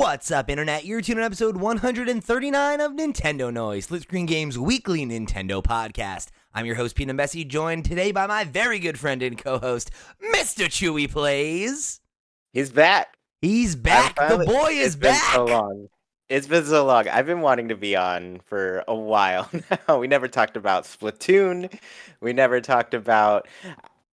What's up, Internet? You're tuning in episode 139 of Nintendo Noise, Split Screen Games' weekly Nintendo podcast. I'm your host, Pete Bessie, joined today by my very good friend and co-host, Mr. Chuy Plays. He's back. He's back. The boy is back. It's been so long. It's been so long. I've been wanting to be on for a while now. We never talked about Splatoon. We never talked about,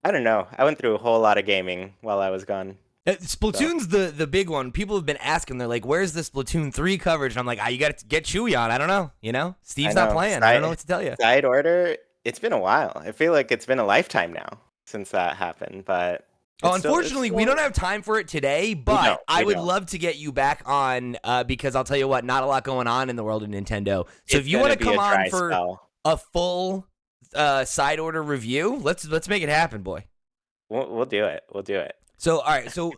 I don't know. I went through a whole lot of gaming while I was gone. Splatoon's the big one. People have been asking, they're like, where's the Splatoon 3 coverage? And I'm like, you got to get Chuy on. I don't know. Steve's not playing. I don't know what to tell you. Side order, it's been a while. I feel like it's been a lifetime now since that happened, but... unfortunately, we don't have time for it today, but I would love to get you back on because I'll tell you what, not a lot going on in the world of Nintendo. So if you want to come on for a full side order review, let's make it happen, boy. We'll do it. We'll do it. So, all right. So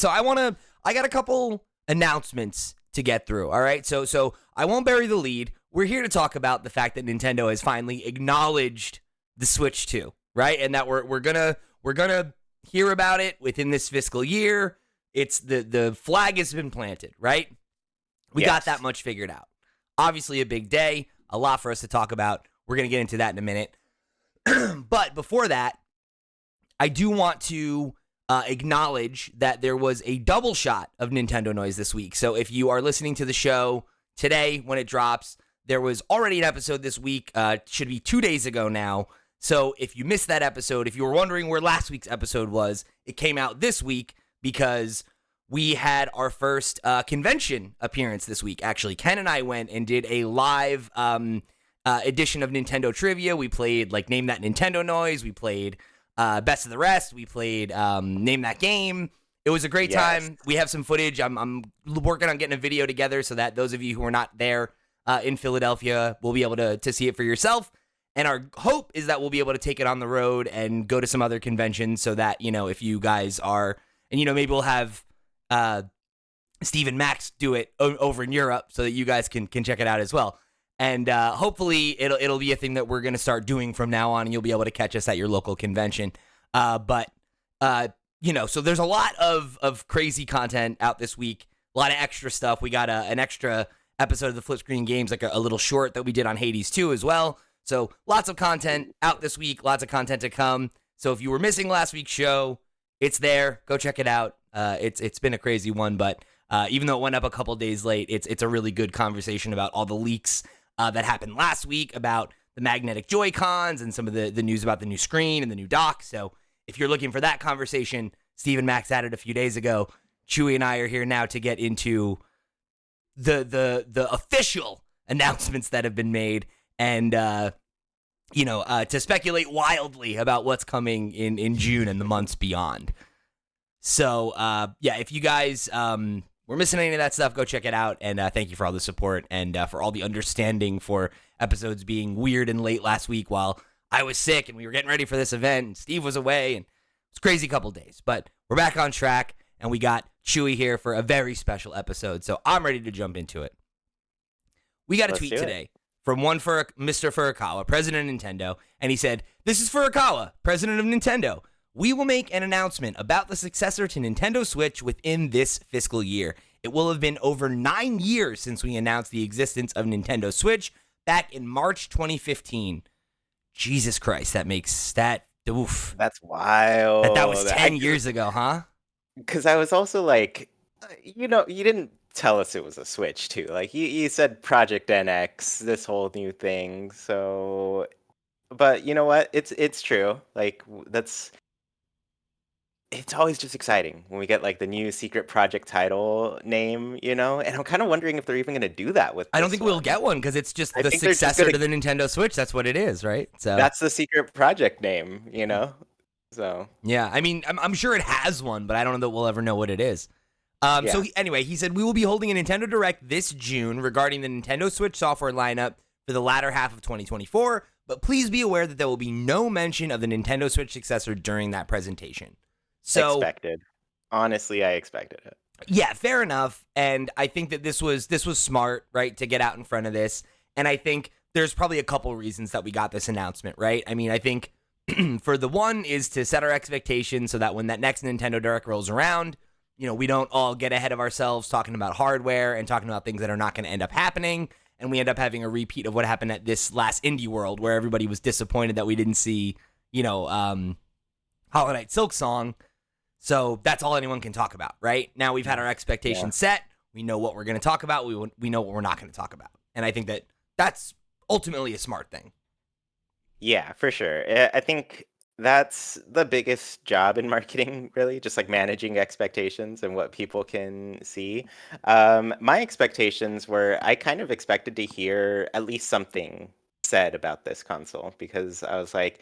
I got a couple announcements to get through. All right. So I won't bury the lead. We're here to talk about the fact that Nintendo has finally acknowledged the Switch 2, right? And that we're gonna hear about it within this fiscal year. It's the flag has been planted, right? We got that much figured out. Obviously a big day, a lot for us to talk about. We're going to get into that in a minute. But before that, I do want to acknowledge that there was a double shot of Nintendo Noise this week. So if you are listening to the show today when it drops, there was already an episode this week, should be 2 days ago now. So if you missed that episode, if you were wondering where last week's episode was, it came out this week because we had our first convention appearance this week. Actually, Ken and I went and did a live edition of Nintendo Trivia. We played, Name That Nintendo Noise. We played Best of the Rest. We played Name That Game. It was a great time. We have some footage. I'm working on getting a video together so that those of you who are not there in Philadelphia will be able to see it for yourself. And our hope is that we'll be able to take it on the road and go to some other conventions so that, if you guys are, and, maybe we'll have Steve and Max do it over in Europe so that you guys can check it out as well. And hopefully it'll be a thing that we're going to start doing from now on, and you'll be able to catch us at your local convention. So there's a lot of crazy content out this week, a lot of extra stuff. We got an extra episode of the Flip Screen Games, a little short that we did on Hades 2 as well. So lots of content out this week, lots of content to come. So if you were missing last week's show, it's there. Go check it out. It's been a crazy one, but even though it went up a couple days late, it's a really good conversation about all the leaks that happened last week about the magnetic Joy-Cons and some of the news about the new screen and the new dock. So if you're looking for that conversation, Steve and Max had it a few days ago. Chuy and I are here now to get into the official announcements that have been made. And, to speculate wildly about what's coming in June and the months beyond. So, if you guys were missing any of that stuff, go check it out. And thank you for all the support and for all the understanding for episodes being weird and late last week while I was sick and we were getting ready for this event and Steve was away. And it was a crazy couple days. But we're back on track and we got Chuy here for a very special episode. So I'm ready to jump into it. We got a tweet today from Mr. Furakawa, president of Nintendo, and he said, "This is Furakawa, president of Nintendo. We will make an announcement about the successor to Nintendo Switch within this fiscal year. It will have been over 9 years since we announced the existence of Nintendo Switch back in March 2015. Jesus Christ, oof. That's wild. That was 10 years ago, huh? Because I was also like, you didn't tell us it was a Switch too. You said Project NX, this whole new thing. So, but you know what? It's true. It's always just exciting when we get the new secret project title name, and I'm kind of wondering if they're even going to do that with. I don't think we'll get one because it's just the successor to the Nintendo Switch. That's what it is, right? So that's the secret project name, So yeah, I mean, I'm sure it has one, but I don't know that we'll ever know what it is. So he said, we will be holding a Nintendo Direct this June regarding the Nintendo Switch software lineup for the latter half of 2024, but please be aware that there will be no mention of the Nintendo Switch successor during that presentation. So expected. Honestly, I expected it. Yeah, fair enough. And I think that this was smart, right, to get out in front of this. And I think there's probably a couple reasons that we got this announcement, right? I mean, I think for the one is to set our expectations so that when that next Nintendo Direct rolls around, we don't all get ahead of ourselves talking about hardware and talking about things that are not going to end up happening. And we end up having a repeat of what happened at this last Indie World, where everybody was disappointed that we didn't see, Hollow Knight Silk Song. So that's all anyone can talk about, right? Now we've had our expectations set. We know what we're going to talk about. We know what we're not going to talk about. And I think that that's ultimately a smart thing. Yeah, for sure. I think that's the biggest job in marketing, really, just like managing expectations and what people can see. My expectations were I kind of expected to hear at least something said about this console because I was like,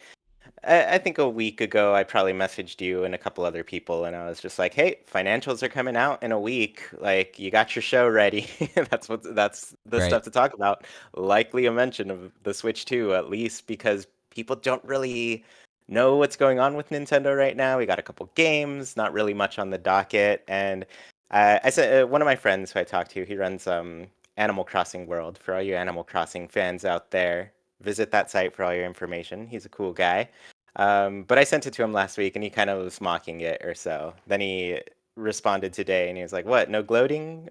I think a week ago I probably messaged you and a couple other people, and I was just like, "Hey, financials are coming out in a week. Like, you got your show ready." That's the Right. stuff to talk about. Likely a mention of the Switch 2, at least because people don't really know what's going on with Nintendo right now. We got a couple games, not really much on the docket, and I said one of my friends who I talked to, he runs Animal Crossing World. For all you Animal Crossing fans out there, visit that site for all your information. He's a cool guy. But I sent it to him last week and he kind of was mocking it or so. Then he responded today and he was like, "What? No gloating?"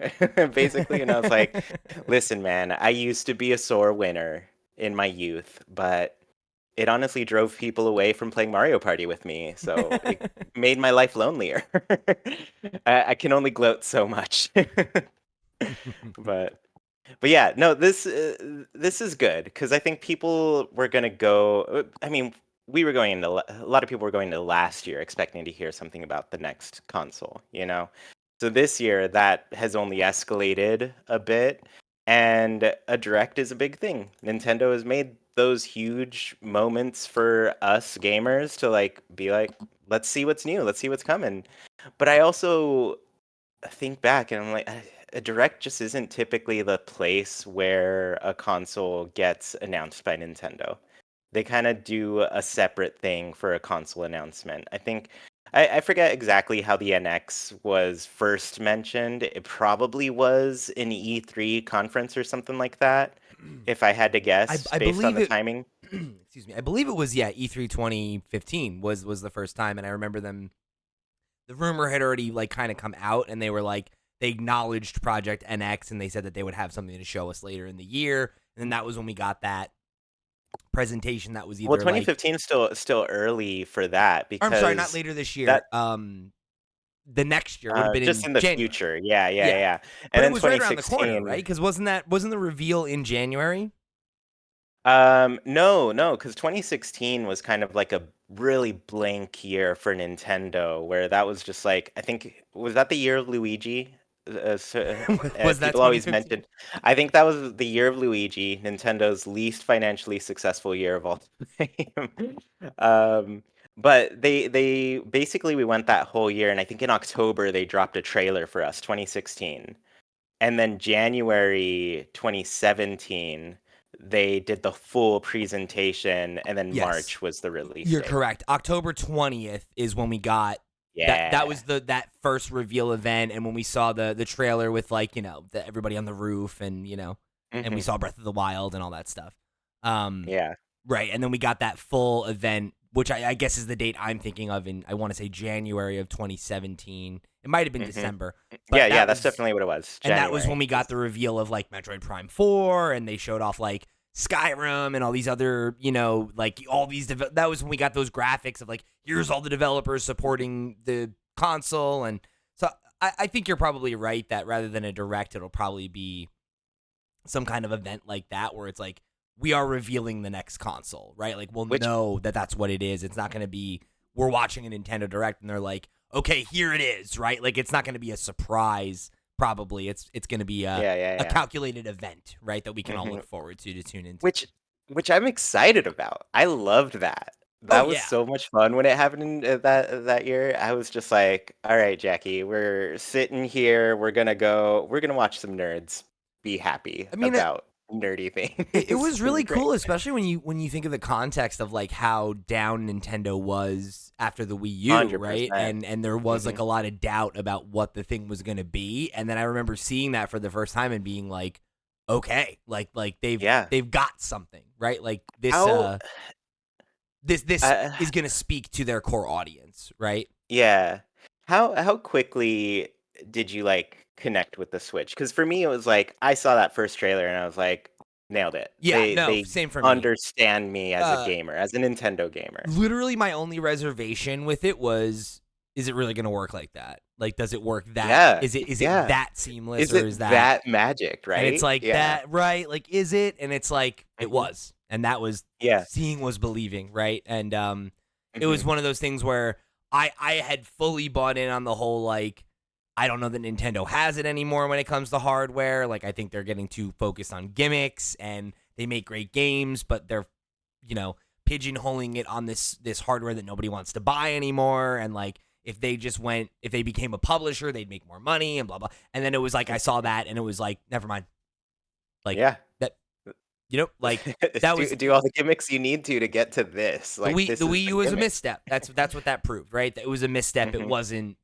Basically. And I was like, "Listen, man, I used to be a sore winner in my youth, but it honestly drove people away from playing Mario Party with me. So it made my life lonelier. I can only gloat so much." But yeah, no, this is good because I think people were gonna go. I mean, we were going into a lot of people were going to last year expecting to hear something about the next console, you know. So this year that has only escalated a bit, and a direct is a big thing. Nintendo has made those huge moments for us gamers to like be like, let's see what's new, let's see what's coming. But I also think back and I'm like, a direct just isn't typically the place where a console gets announced by Nintendo. They kind of do a separate thing for a console announcement. I think I forget exactly how the NX was first mentioned. It probably was an E3 conference or something like that, if I had to guess, I based on believe the it. timing. Excuse me. I believe it was E3 2015 was the first time, and I remember them. The rumor had already like kind of come out, and they were like they acknowledged Project NX, and they said that they would have something to show us later in the year, and then that was when we got that presentation that was Well, either like 2015 is still early for that or I'm sorry, not because later this year. that The next year would have been just in in the January. future. Yeah, yeah, Yeah, yeah. And but it then was right around the corner, right? 2016. Because wasn't the reveal in January? No, no, because 2016 was kind of like a really blank year for Nintendo, where that was just like I think was that the year of Luigi? Was that People always 2015? mention. I think that was the year of Luigi, Nintendo's least financially successful year of all time. um, but they basically we went that whole year, and I think in October they dropped a trailer for us, 2016. And then January 2017, they did the full presentation, and then Yes, March was the release you're date. correct. October 20th is when we got that Yeah. was that first reveal event, and when we saw the trailer with like everybody on the roof, and and we Hmm. saw Breath of the Wild and all that stuff. Um, Yeah. right, and then we got that full event, which I guess is the date I'm thinking of, in I want to say January of 2017. It might have been Hmm. December, Yeah, but yeah, that that's was definitely what it was. and that was when January. we got the reveal of like Metroid Prime 4, and they showed off like Skyrim and all these other, like all these. That was when we got those graphics of like, here's all the developers supporting the console. And so I think you're probably right that rather than a direct, it'll probably be some kind of event like that where it's like, we are revealing the next console, right? Like, we'll Which know that that's what it is. It's not going to be, we're watching a Nintendo Direct and they're like, okay, here it is, right? Like, it's not going to be a surprise. Probably it's going to be yeah, yeah, a yeah. calculated event, right? That we can all Hmm. look forward to tune into. Which which I'm excited about. I loved that. Oh That was yeah, so much fun when it happened in that year. I was just like, "All right, Jackie, we're sitting here. We're gonna watch some nerds be happy I mean, about nerdy it things." was It was really great. cool, especially when you think of the context of like how down Nintendo was after the Wii U, right? 100%. And there was like Mhm. a lot of doubt about what the thing was going to be, and then I remember seeing that for the first time and being like, okay, like Yeah. they've got something, right? Like How this uh, is going to speak to their core audience, right? yeah. How quickly did you like connect with the Switch? Because for me, it was like I saw that first trailer and I was like, nailed it. Yeah, no, They same for me. understand me as a Uh, gamer, as a Nintendo gamer. Literally, my only reservation with it was, is it really going to work like that? Like, does it work that? Yeah, Is it yeah. that seamless, Is or it is that? that magic, And it's right? like Yeah. that, right? Like, is it? And it's like it Hmm. was, and that was Yeah. seeing was believing, right? And it was Hmm. one of those things where I had fully bought in on the whole like. I don't know that Nintendo has it anymore when it comes to hardware. Like, I think they're getting too focused on gimmicks, and they make great games, but they're, you know, pigeonholing it on this hardware that nobody wants to buy anymore. And like, if they became a publisher, they'd make more money and blah blah. And then it was like I saw that, and it was like, never mind. Like Yeah. that, like that was Do all the gimmicks you need to get to this. the Like Wii. this The is Wii the U was a gimmick. misstep. That's what that proved, right? That it was a misstep. It Hmm. wasn't.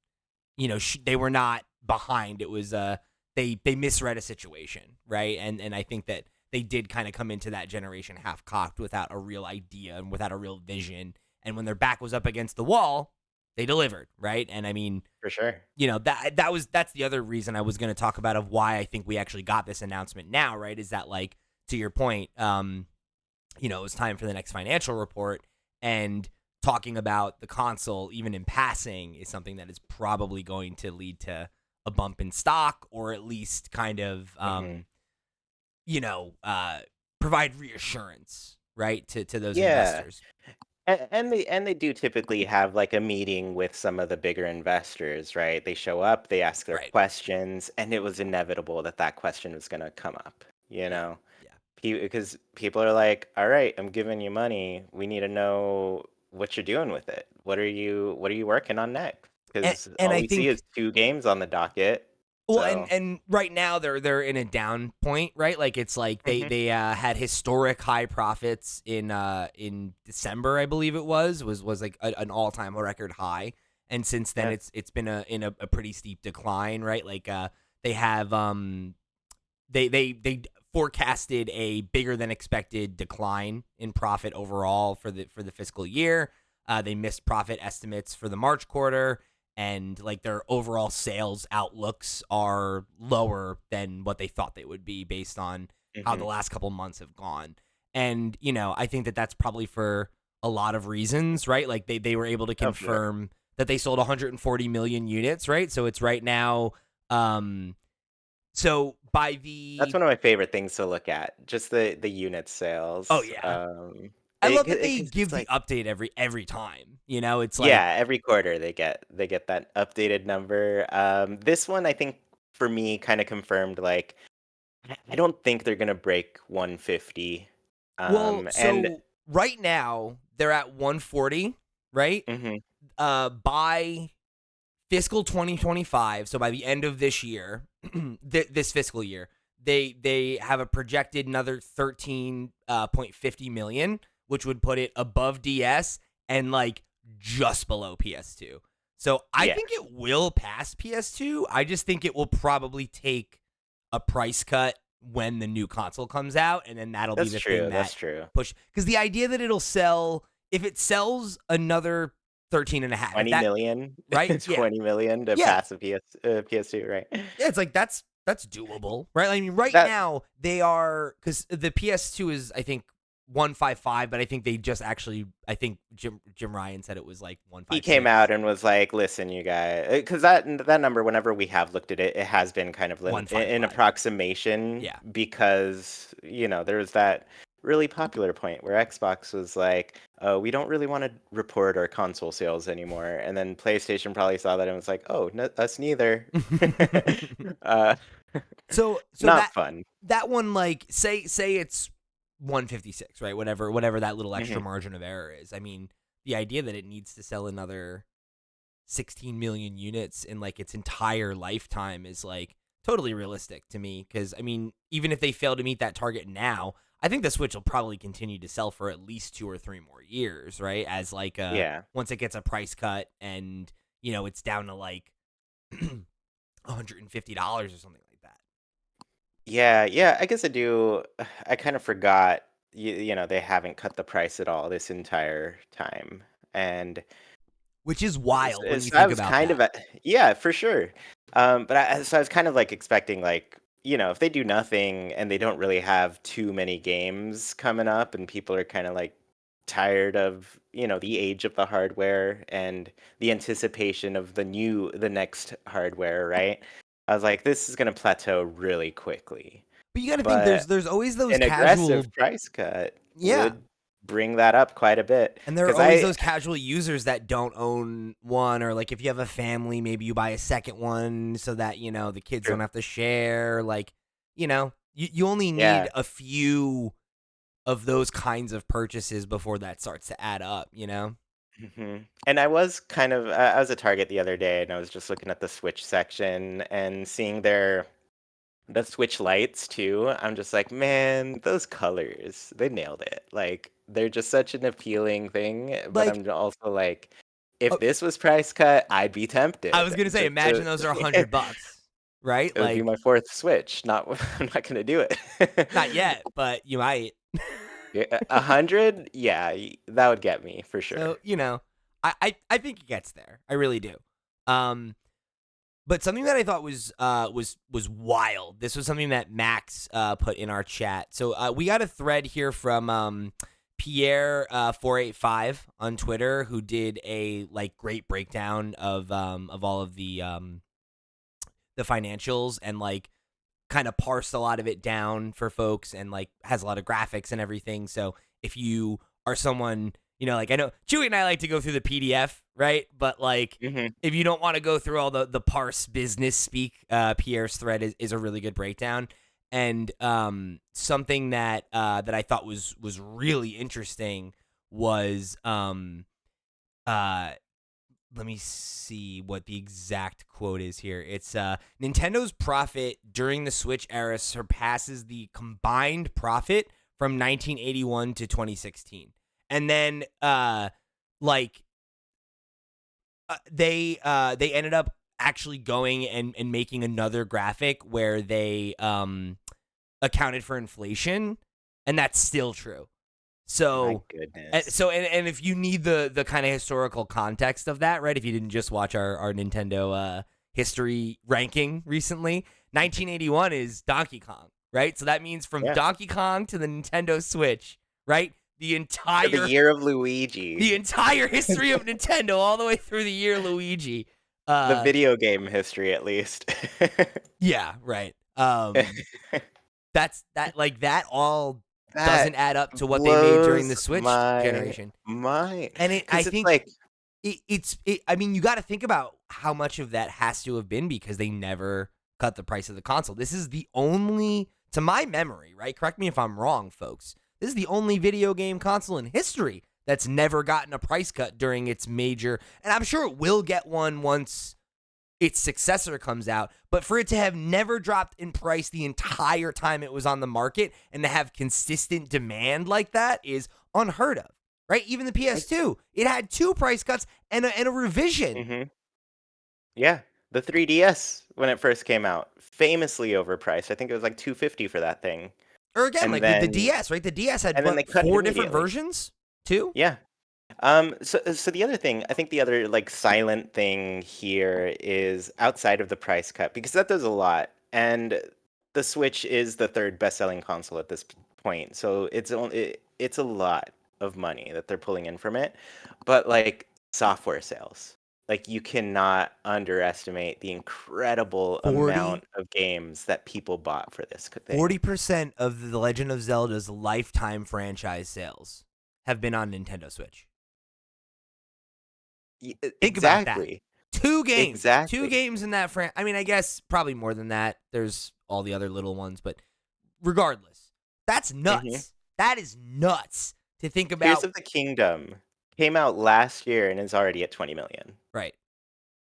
They were not behind. It was they misread a situation, right? And I think that they did kind of come into that generation half cocked without a real idea and without a real vision. And when their back was up against the wall, they delivered, right? And I mean, For sure. that's the other reason I was going to talk about of why I think we actually got this announcement now, right? Is that, like, to your point, it was time for the next financial report, and talking about the console, even in passing, is something that is probably going to lead to a bump in stock, or at least kind of, Hmm. provide reassurance, right, to those Yeah. investors. And they do typically have like a meeting with some of the bigger investors, right? They show up, they ask their Right. questions, and it was inevitable that that question was going to come up, you Yeah. know? Yeah. Because people are like, "All right, I'm giving you money. We need to know what you're doing with it. What are you working on next?" Because And all I we see is think. two games on the docket. Well, and So, and right now they're in a down point, right? Like, it's like they hmm, they had historic high profits in December, I believe it was like an all time record high, and since then yeah, it's been in a pretty steep decline, right? Like, they have they forecasted a bigger than expected decline in profit overall for the fiscal year. They missed profit estimates for the March quarter, and like their overall sales outlooks are lower than what they thought they would be based on how the hmm. last couple months have gone. And I think that that's probably for a lot of reasons, right? Like they were able to Oh, for sure. confirm that they sold 140 million units, right? So it's right now. So by That's the one of my favorite things to look at, just the unit Oh sales. yeah, I love that they 'Cause it's give the like, update every time. It's like, yeah, every quarter they get that updated number. This one I think for me kind of confirmed like I don't think they're gonna break 150. well, And so right now they're at 140, right? mhm, By fiscal 2025, so by the end of this year, this fiscal year, they have a projected another 13.50 million, which would put it above DS and like just below PS2. So I yeah, think it will pass PS2. I just think it will probably take a price cut when the new console comes out, and then that'll be that's the thing true. that That's true. push, because the idea that it'll sell, if it sells another 13 and a half, if 20 that, million, right? Yeah. 20 million to Yeah. pass a PS2, right? Yeah, it's like that's doable, right? I mean, right That now they are, because the PS2 is, I think, 155, but I think they just actually, I think Jim Ryan said it was like He came 156, out and was like, "Listen, you guys," because that number, whenever we have looked at it, it has been kind of an 155. approximation Yeah. because there was that really popular point where Xbox was like, "Oh, we don't really want to report our console sales anymore," and then PlayStation probably saw that and was like, "Oh, us neither." uh, So Not that fun. that one, like, say it's 156, right? Whatever that little extra Hmm. margin of error is. I mean, the idea that it needs to sell another 16 million units in like its entire lifetime is like totally realistic to me, because I mean, even if they fail to meet that target now, I think the Switch will probably continue to sell for at least 2 or 3 more years, right? As like Yeah. once it gets a price cut, and it's down to like $150 or something like that. Yeah, yeah, I guess I do. I kind of forgot, they haven't cut the price at all this entire time. And Which is wild when you I think was about kind of that. yeah, for sure. So I was kind of like expecting like, if they do nothing and they don't really have too many games coming up and people are kind of like tired of, the age of the hardware and the anticipation of the next hardware, right? I was like, this is going to plateau really quickly. But you got to think But there's always those an aggressive casual, price cut yeah. would bring that up quite a bit. And there are Because always those casual users that don't own one, or like if you have a family, maybe you buy a second one so that, the kids True. don't have to share. Like, you only need Yeah. a few of those kinds of purchases before that starts to add up, And I was I was at Target the other day and I was just looking at the Switch section and seeing the Switch lights too. I'm just like, man, those colors, they nailed it. Like they're just such an appealing thing, but Like, I'm also like, if uh, this was price cut, I'd be I was tempted. going to say, Just imagine to, those are $100, right? it would be Like, my fourth Switch. Not I'm not gonna do it. not yet, but you might. Yeah, 100, yeah, that would get me for sure. So, I think it gets there. I really do. Um, But something that I thought was wild. This was something that Max put in our chat. So we got a thread here from Pierre 485 on Twitter, who did a great breakdown of all of the financials, and kind of parsed a lot of it down for folks, and has a lot of graphics and everything. So if you are someone, I know Chewy and I like to go through the PDF, right? But Hmm. if you don't want to go through all the parse business speak, Pierre's thread is a really good breakdown. And something that I thought was really interesting was uh let me see what the exact quote is here. It's Nintendo's profit during the Switch era surpasses the combined profit from 1981 to 2016. And then they ended up actually going and making another graphic where they accounted for inflation, and that's still true. My So, goodness. and if you need the kind of historical context of that, right? If you didn't just watch our Nintendo history ranking recently, 1981 is Donkey Kong, right? So that means from Yeah. Donkey Kong to the Nintendo Switch, right? The For the entire year of Luigi, history of Nintendo, all the way through the year Luigi. the Uh, video game history at least. yeah, right. That's that all That doesn't add up to what they made during the blows Switch my generation. mind. And I Because it's think like, I mean, you got to think about how much of that has to have been because they never cut the price of the console. This is the only, to my memory, right? Correct me if I'm wrong, folks. This is the only video game console in history that's never gotten a price cut during its major, and I'm sure it will get one once its successor comes out, but for it to have never dropped in price the entire time it was on the market and to have consistent demand like that is unheard of, right? Even the PS2, it had two price cuts and a revision. hmm yeah, the 3DS when it first came out, famously overpriced. I think it was like 250 for that thing, Or again, and like the then DS, right? The DS had and then they what, cut it four different immediately. versions, too? Yeah. So the other thing, I think the other like silent thing here is outside of the price cut because that does a lot, and the Switch is the third best-selling console at this point, so it's a lot of money that they're pulling in from it. But like software sales, like you cannot underestimate the incredible 40 amount of games that people bought for this thing. 40% of the Legend of Zelda's lifetime franchise sales have been on Nintendo Switch. Think about that. Exactly, Two exactly. games in that I mean, I guess probably more than that. There's all the other little ones, but regardless, that's hmm nuts. That is nuts to think Tears about. of the Kingdom came out last year and is already at 20 million. Right.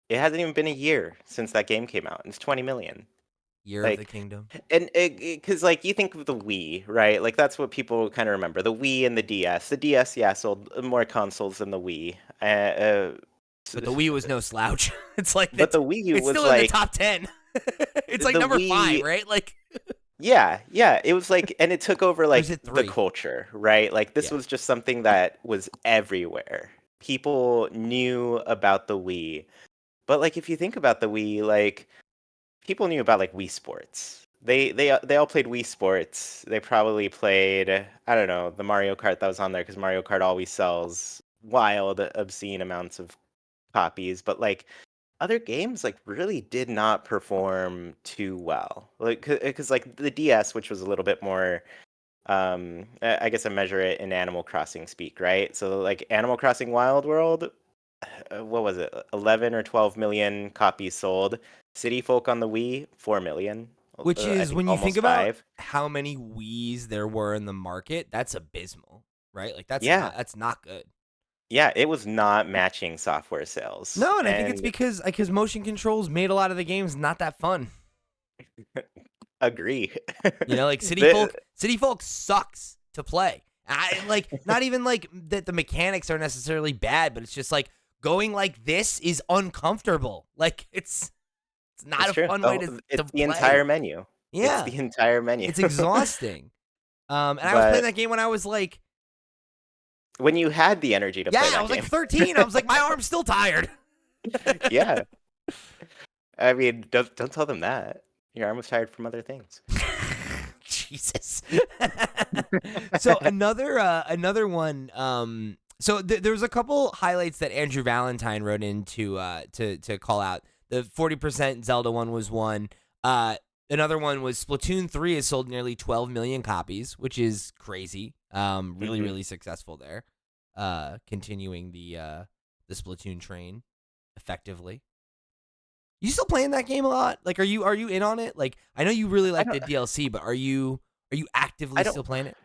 It hasn't even been a year since that game came out, and it's 20 million. Year of the Like, Kingdom. and because like you think of the Wii, right? Like that's what people kind of remember. The Wii and the DS. The DS, yeah, sold more consoles than the Wii. But the Wii was no slouch. It's like But the Wii it's was still in the like top 10. It's like the number 5, Wii. right? Like, Yeah, yeah. It was like, and it took over or is like it the 3? culture, right? Like this Yeah. was just something that was everywhere. People knew about the Wii. But like if you think about the Wii, like people knew about like Wii Sports. They all played Wii Sports. They probably played, I don't know, the Mario Kart that was on there because Mario Kart always sells wild, obscene amounts of copies. But like other games, like really did not perform too well. Like because like the DS, which was a little bit more, I guess I measure it in Animal Crossing speak, right? So like Animal Crossing Wild World, what was it? 11 or 12 million copies sold. City Folk on the Wii, 4 million. Which I is think when you think almost about 5. how many Wiis there were in the market, that's abysmal, right? Like Yeah. that's not good. Yeah, it was not matching software sales. No, and I think it's And because motion controls made a lot of the games not that fun. agree. You know, like The- City Folk sucks to play. I like not even like that the mechanics are necessarily bad, but it's just like going like this is uncomfortable. Like it's not it's a true. fun way Oh, to it's the play. entire menu. It's Yeah. the entire menu. It's exhausting. And I was playing But that game when I was like, when you had the energy to yeah, play I that was like game. 13. I was like, my arm's still tired. Yeah. I mean, don't tell them that. Your arm was tired from other things. Jesus. So another one. So there was a couple highlights that Andrew Valentine wrote in to call out. The 40% Zelda one was one. Another one was Splatoon 3 has sold nearly 12 million copies, which is crazy. Really, really successful there. Continuing the Splatoon train effectively. You still playing that game a lot? Like, are you in on it? Like, I know you really like the DLC, but are you actively still playing it?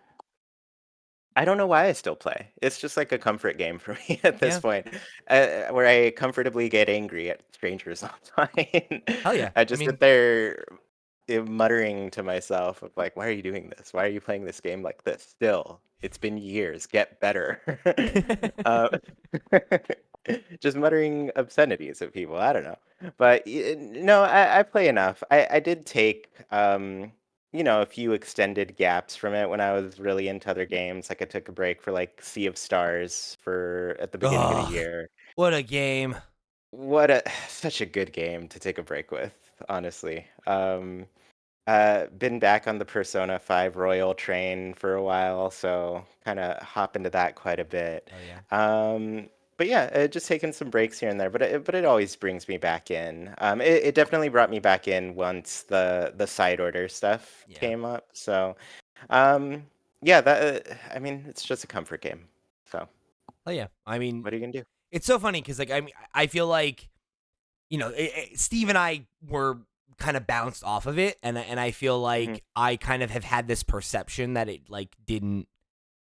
I don't know why I still play. It's just like a comfort game for me at this Yeah. point, where I comfortably get angry at strangers online. Hell yeah. I I just mean, sit there muttering to myself of like, why are you doing this? Why are you playing this game like this? Still, it's been years. Get better. uh, just muttering obscenities at people. I don't know, but no, I play enough. I did take a few extended gaps from it when I was really into other games. Like I took a break for like Sea of Stars for at the beginning of the ugh, year. what a game. What a such a good game to take a break with, honestly. Been back on the Persona 5 Royal train for a while, so kind of hop into that quite a bit. Oh yeah. But yeah, just taking some breaks here and there, but it always brings me back in. It definitely brought me back in once the side order stuff Yeah. came up. So, yeah, that I mean, it's just a comfort game. So, Oh yeah. I mean, what are you gonna do? it's so funny because like I feel like Steve and I were kind of bounced off of it, and I feel Mhm. like I kind of have had this perception that it like didn't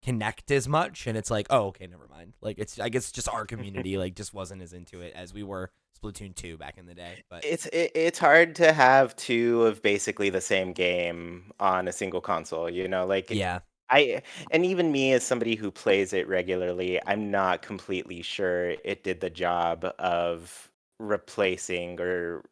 connect as much, and it's like, oh, okay, never mind. Like I guess just our community like just wasn't as into it as we were Splatoon 2 back in the day. But It's hard to have two of basically the same game on a single console, like yeah, I and even me as somebody who plays it regularly, I'm not completely sure it did the job of replacing or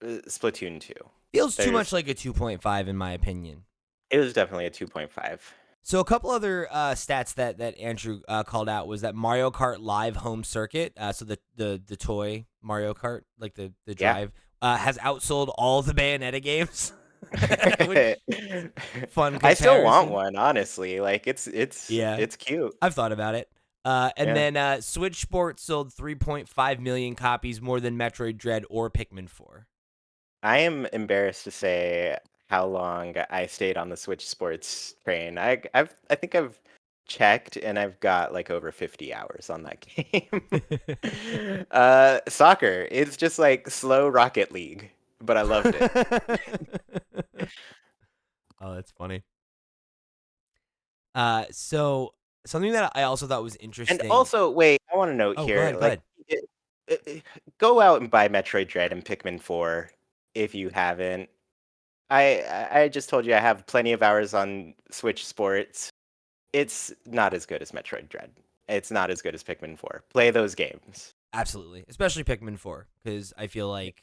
Splatoon 2. feels too much There's like a 2.5 in my opinion. It was definitely a 2.5. So a couple other stats that Andrew called out was that Mario Kart Live Home Circuit, so the toy Mario Kart, like the Yeah. drive, has outsold all the Bayonetta games. Which, fun I still want comparison. one, honestly. Like Yeah, it's cute. I've thought about it. And Yeah. then Switch Sports sold 3.5 million copies, more than Metroid Dread or Pikmin 4. I am embarrassed to say how long I stayed on the Switch Sports train. I think I've checked and I've got like over 50 hours on that game. Soccer, it's just like slow Rocket League, but I loved it. Oh, that's funny. So something that I also thought was And interesting. also, wait, I want to note Oh, go here, ahead, go like, ahead. go out and buy Metroid Dread and Pikmin 4 if you haven't. I just told you I have plenty of hours on Switch Sports. It's not as good as Metroid Dread. It's not as good as Pikmin 4. Play those games. Absolutely, especially Pikmin 4, because I feel like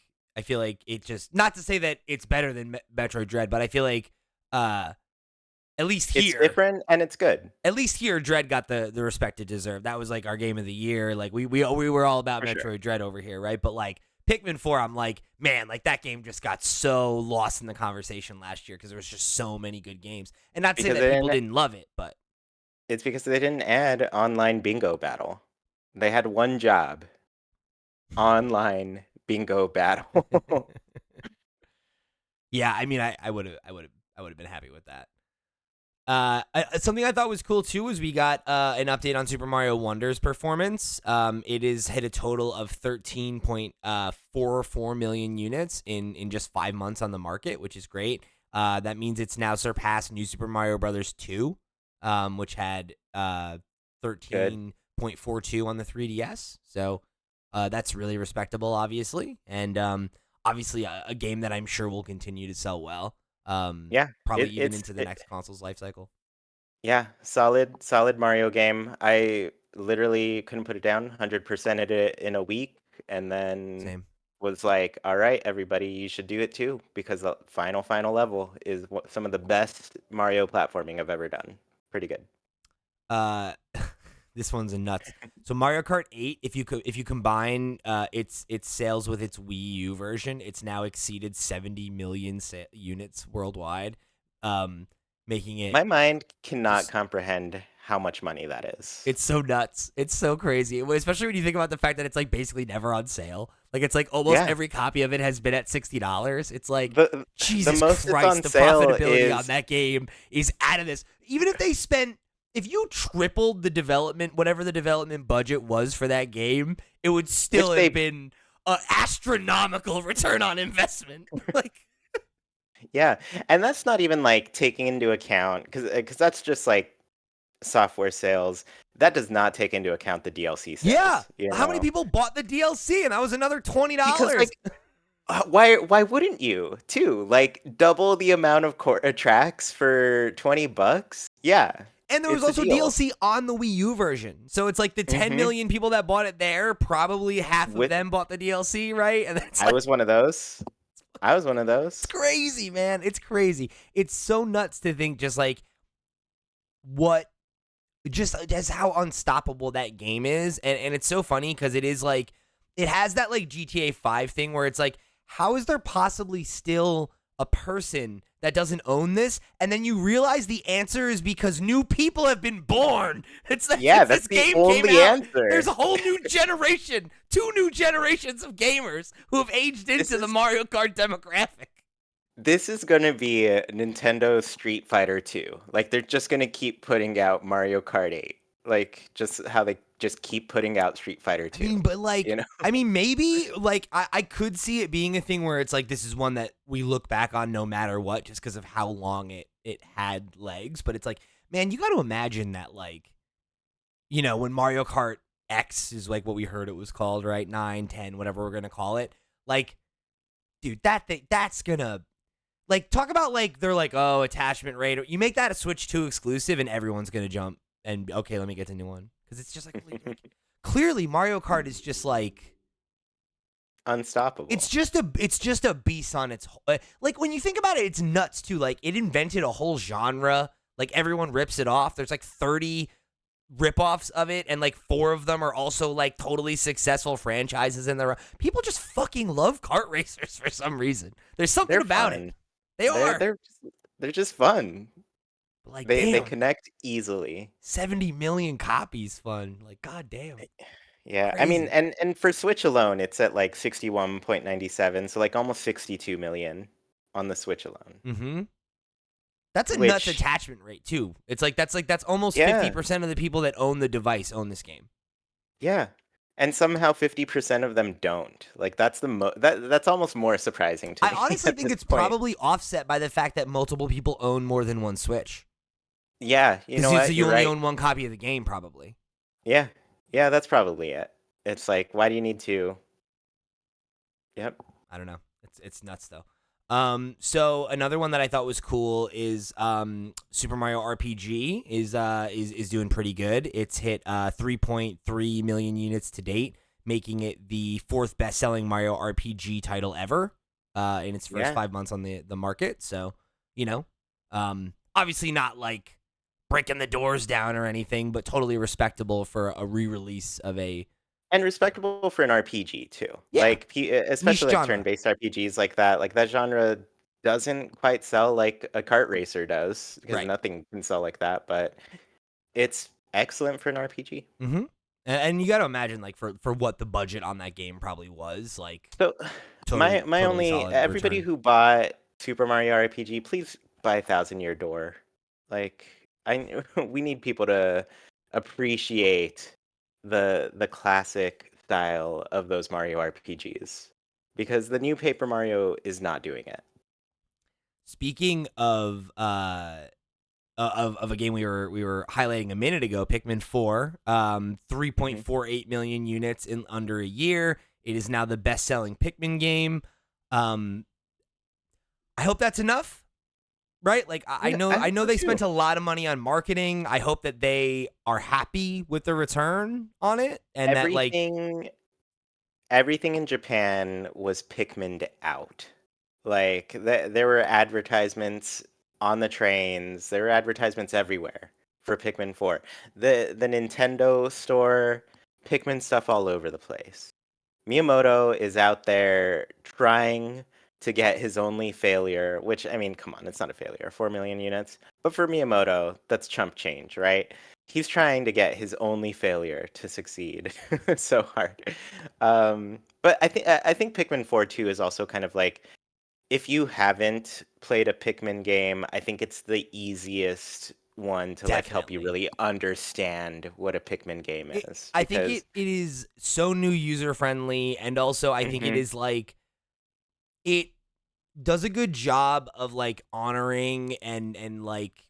it just, not to say that it's better than Metroid Dread, but I feel like uh at least It's here, different and it's good, Dread got the respect it deserved. That was like our game of the year. Like we were all about for sure. Metroid Dread over here, right? But like Pikmin 4, I'm like, man, like that game just got so lost in the conversation last year because there was just so many good games. And not to say Because that they people didn't didn't love it, but it's because they didn't add online bingo battle. They had one job, online bingo battle. yeah, I mean, I would have been happy with that. Something I thought was cool too was we got an update on Super Mario Wonder's performance. It is hit a total of 13.44 million units in just 5 months on the market, which is great. That means it's now surpassed New Super Mario Brothers 2, which had Good. 13.42 on the 3DS. So that's really respectable, obviously, and obviously a game that I'm sure will continue to sell well. Yeah, Probably it, even it's into the it, next console's life cycle. yeah, solid Mario game. I literally couldn't put it down. 100% it in a week, and then Same. was like, all right, everybody, you should do it too, because the final level is some of the best Mario platforming I've ever done. Pretty good. Uh, this one's a nuts. So Mario Kart 8, if you combine its sales with its Wii U version, it's now exceeded 70 million units worldwide, making it My mind cannot just. comprehend how much money that is. It's so nuts. It's so crazy, especially when you think about the fact that it's like basically never on sale. Like it's like almost Yeah, every copy of it has been at $60. It's like the Jesus most it's Christ, on the sale profitability on is that game is out of this. Even if you tripled the development, whatever the development budget was for that game, it would which still have they been an astronomical return on investment. Like, yeah, and that's not even like taking into account because that's just like software sales. That does not take into account the DLC yeah, sales, you how many know? people bought the DLC? And that was another Because $20. like why wouldn't you too? Like double the amount of tracks for 20 bucks? Yeah, And there was it's a also deal. DLC on the Wii U version. So it's like the 10 Mhm. million people that bought it there, probably half of With them bought the DLC, right? And it's I like, was one of those. I was one of it's those. crazy, man. It's crazy. It's so nuts to think just like what, just how unstoppable that game is. And it's so funny because it is like, it has that like GTA 5 thing where it's like, how is there possibly still a person that doesn't own this? And then you realize the answer is because new people have been born. It's like Yeah, since that's this the game came only out, there's answer. a whole new generation, two new generations of gamers who have aged This into the is Mario Kart demographic. this is gonna be a Nintendo Street Fighter 2. Like they're just gonna keep putting out Mario Kart 8. Like just how they just keep putting out Street Fighter I 2. mean, but You like, know? I mean, maybe like I could see it being a thing where it's like this is one that we look back on no matter what, just because of how long it had legs. But it's like, man, you got to imagine that like, when Mario Kart X is like what we heard it was called, right? 9, 10, whatever we're gonna call it. Like, dude, that's gonna like talk about like they're like, oh, attachment rate. You make that a Switch 2 exclusive, and everyone's gonna jump and okay, let me get the new one because it's just like clearly Mario Kart is just like Unstoppable. it's just a beast on its like when you think about it, it's nuts too. Like it invented a whole genre. Like everyone rips it off. There's like 30 ripoffs of it, and like 4 of them are also like totally successful franchises in their people just fucking love kart racers for some reason. There's something They're about it. fun. They They're are. they're they're just fun. But like They damn, connect easily. 70 million copies fun. Like god damn. Yeah, I mean, Crazy. and for Switch alone, it's at like 61.97, so like almost 62 million on the Switch alone. Mhm. That's a nuts Which, attachment rate too. It's like that's almost yeah, 50% of the people that own the device own this game. yeah, and somehow 50% of them don't. Like that's that's almost more surprising to I me honestly at think this it's point. probably offset by the fact that multiple people own more than one Switch. Yeah, you know Because what? you You're only right. own one copy of the game, probably. Yeah, yeah, that's probably it. It's like, why do you need to? Yep. I don't know. It's nuts though. So another one that I thought was cool is Super Mario RPG is doing pretty good. It's hit 3.3 million units to date, making it the 4th best-selling Mario RPG title ever in its first Yeah. 5 months on the market. So, obviously not like breaking the doors down or anything, but totally respectable for a re-release of a And respectable for an RPG too. Yeah, niche Especially like genre. turn-based RPGs like that. Like that genre doesn't quite sell like a kart racer does because Right. nothing can sell like that, but it's excellent for an RPG. Mm-hmm. And you got to imagine, like, for what the budget on that game probably was, like, So my totally only solid everybody return. who bought Super Mario RPG, please buy Thousand Year Door. Like we need people to appreciate the classic style of those Mario RPGs because the new Paper Mario is not doing it. Speaking of a game we were highlighting a minute ago, Pikmin 4, Mhm. 3.48 million units in under a year. It is now the best-selling Pikmin game. Um, I hope that's enough, right? Like I Yeah, know I I hope know so they too. spent a lot of money on marketing. I hope that they are happy with the return on it, and that, like, Everything everything in Japan was Pikmined out. Like there were advertisements on the trains. There were advertisements everywhere for Pikmin 4. The Nintendo store, Pikmin stuff all over the place. Miyamoto is out there trying to get his only failure, which I mean, come on, it's not a failure, 4 million units. But for Miyamoto, that's chump change, right? He's trying to get his only failure to succeed so hard. But I think Pikmin 4 too is also kind of like if you haven't played a Pikmin game, I think it's the easiest one to like help you definitely. really understand what a Pikmin game is I think because it is so new user friendly, and also I think it Mhm, is like it does a good job of like honoring and like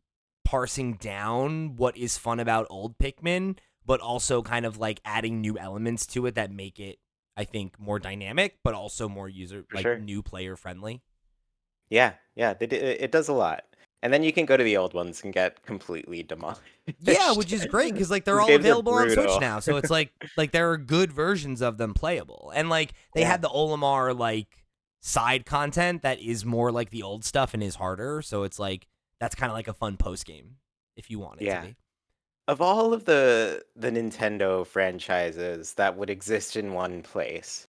parsing down what is fun about old Pikmin, but also kind of like adding new elements to it that make it, I think, more dynamic, but also more user for like sure. new player friendly. Yeah, yeah, it does a lot. And then you can go to the old ones and get completely Yeah, demolished. which is great because like they're These all games are available on Switch brutal. now, so it's like there are good versions of them playable, and like they Yeah, had the Olimar like side content that is more like the old stuff and is harder, so it's like that's kind of like a fun post game if you want it to yeah. be. Of all of the Nintendo franchises that would exist in one place,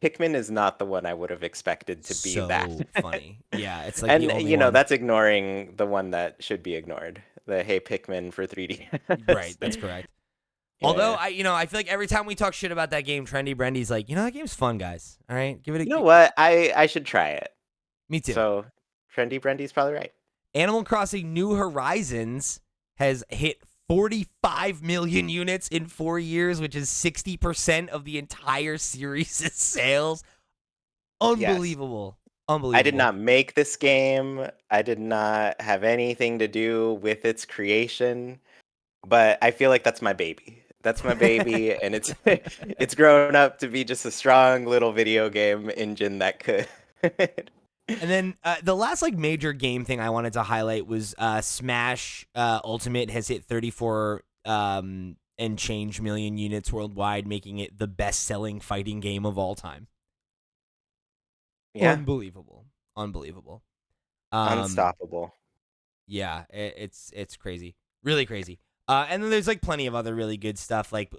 Pikmin is not the one I would have expected to be that. So funny. Yeah, it's like the And only one. that's ignoring the one that should be ignored. The Hey Pikmin for 3DS. Right, that's correct. Although Yeah. I feel like every time we talk shit about that game, Trendy Brendy's like, that game's fun, guys. All right, give it You know a. what? I should try it. Me too. So, Trendy Brendy's probably right. Animal Crossing New Horizons has hit 45 million units in 4 years, which is 60% of the entire series' sales. Yes. Unbelievable. I did Unbelievable. not make this game. I did not have anything to do with its creation, but I feel like that's my baby. That's my baby, and it's it's grown up to be just a strong little video game engine that could. And then the last like major game thing I wanted to highlight was Smash Ultimate has hit 34 and change million units worldwide, making it the best-selling fighting game of all time. Yeah, Unbelievable. Unbelievable. Um unstoppable. yeah, it's crazy. Really crazy. And then there's like plenty of other really good stuff like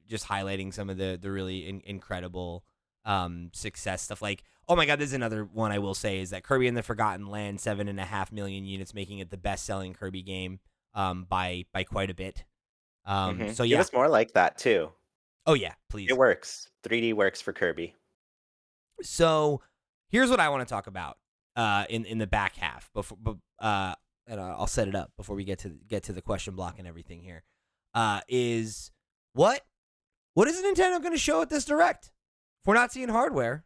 just highlighting some of the really incredible success stuff. Like, oh my god, there's another one I will say is that Kirby and the Forgotten Land, 7.5 million units, making it the best selling Kirby game by quite a bit. So Give yeah. us more like that too. Oh yeah, It please. works. 3D works for Kirby. So here's what I want to talk about in the back half and I'll set it up before we get to the question block and everything here. Is what is Nintendo going to show at this direct? If we're not seeing hardware,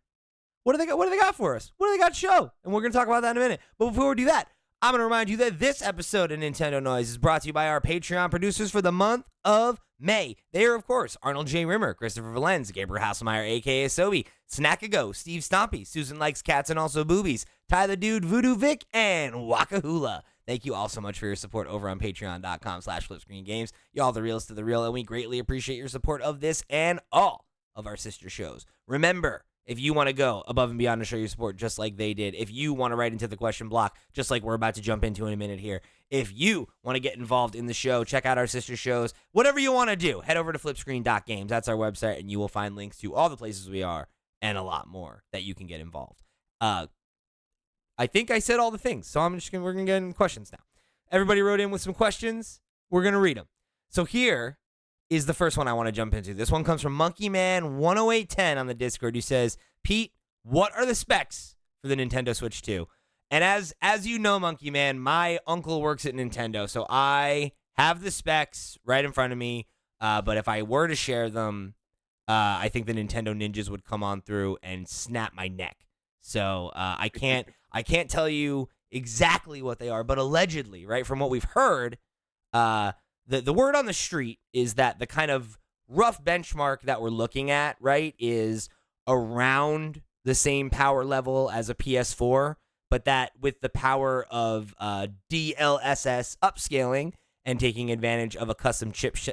what do they got? What do they got for us? What do they got to show? And we're going to talk about that in a minute. But before we do that, I'm going to remind you that this episode of Nintendo Noise is brought to you by our Patreon producers for the month of May. They are, of course, Arnold J. Rimmer, Christopher Valenz, Gabriel Hasselmeyer, a.k.a. Sobe, Snackago, Steve Stompy, Susan Likes Cats and Also Boobies, Ty the Dude, Voodoo Vic, and Wakahula. Thank you all so much for your support over on patreon.com/flipscreengames. Y'all the realest of the real, and we greatly appreciate your support of this and all of our sister shows. Remember, If you want to go above and beyond to show your support, just like they did, if you want to write into the question block, just like we're about to jump into in a minute here, if you want to get involved in the show, check out our sister shows, whatever you want to do, head over to flipscreen.games. That's our website, and you will find links to all the places we are and a lot more that you can get involved. I think I said all the things, so we're gonna get into questions now. Everybody wrote in with some questions. We're gonna read them. So here is the first one I want to jump into. This one comes from MonkeyMan10810 on the Discord, who says, Pete, what are the specs for the Nintendo Switch 2? And as you know, Monkey Man, my uncle works at Nintendo, so I have the specs right in front of me. But if I were to share them, I think the Nintendo ninjas would come on through and snap my neck. So I can't tell you exactly what they are, but allegedly, right, from what we've heard, the word on the street is that the kind of rough benchmark that we're looking at, right, is around the same power level as a PS4, but that with the power of DLSS upscaling and taking advantage of a custom chipset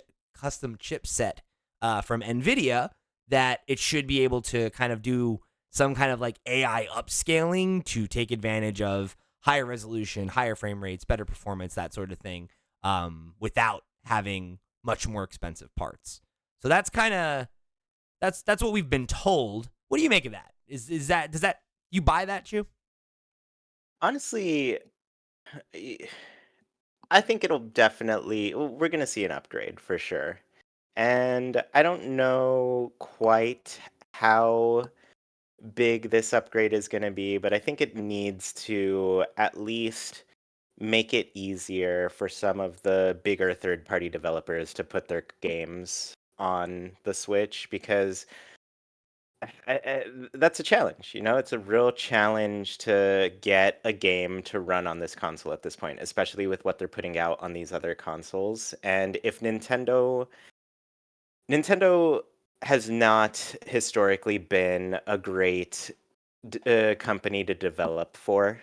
from NVIDIA, that it should be able to kind of do some kind of like AI upscaling to take advantage of higher resolution, higher frame rates, better performance, that sort of thing, without having much more expensive parts. So that's kind of that's what we've been told. What do you make of that? Does that you buy that, Chu? Honestly, I think it'll definitely we're gonna see an upgrade for sure. And I don't know quite how big this upgrade is gonna be, but I think it needs to at least make it easier for some of the bigger third-party developers to put their games on the Switch because that's a challenge, you know? It's a real challenge to get a game to run on this console at this point, especially with what they're putting out on these other consoles. And if Nintendo has not historically been a great company to develop for.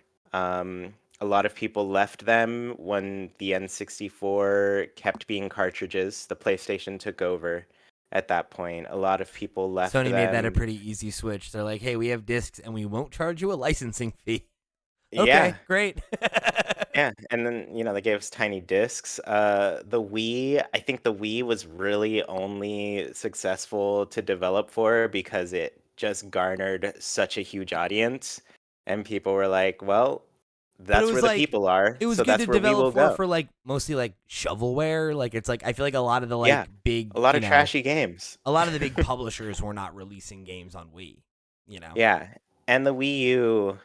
A lot of people left them when the N64 kept being cartridges. The PlayStation took over at that point. A lot of people left Sony made that a them. pretty easy switch. They're like, hey, we have discs and we won't charge you a licensing fee. Okay, Yeah, great. yeah, and then they gave us tiny discs. The Wii, I think the Wii was really only successful to develop for because it just garnered such a huge audience, and people were like, "Well, But it that's was where the like people are, it was so good that's to where we develop will go." for like mostly like shovelware. Like it's like I feel like a lot of the Yeah, like big, a lot of trashy games. a lot of the big publishers were not releasing games on Wii, you know. Yeah, and the Wii U,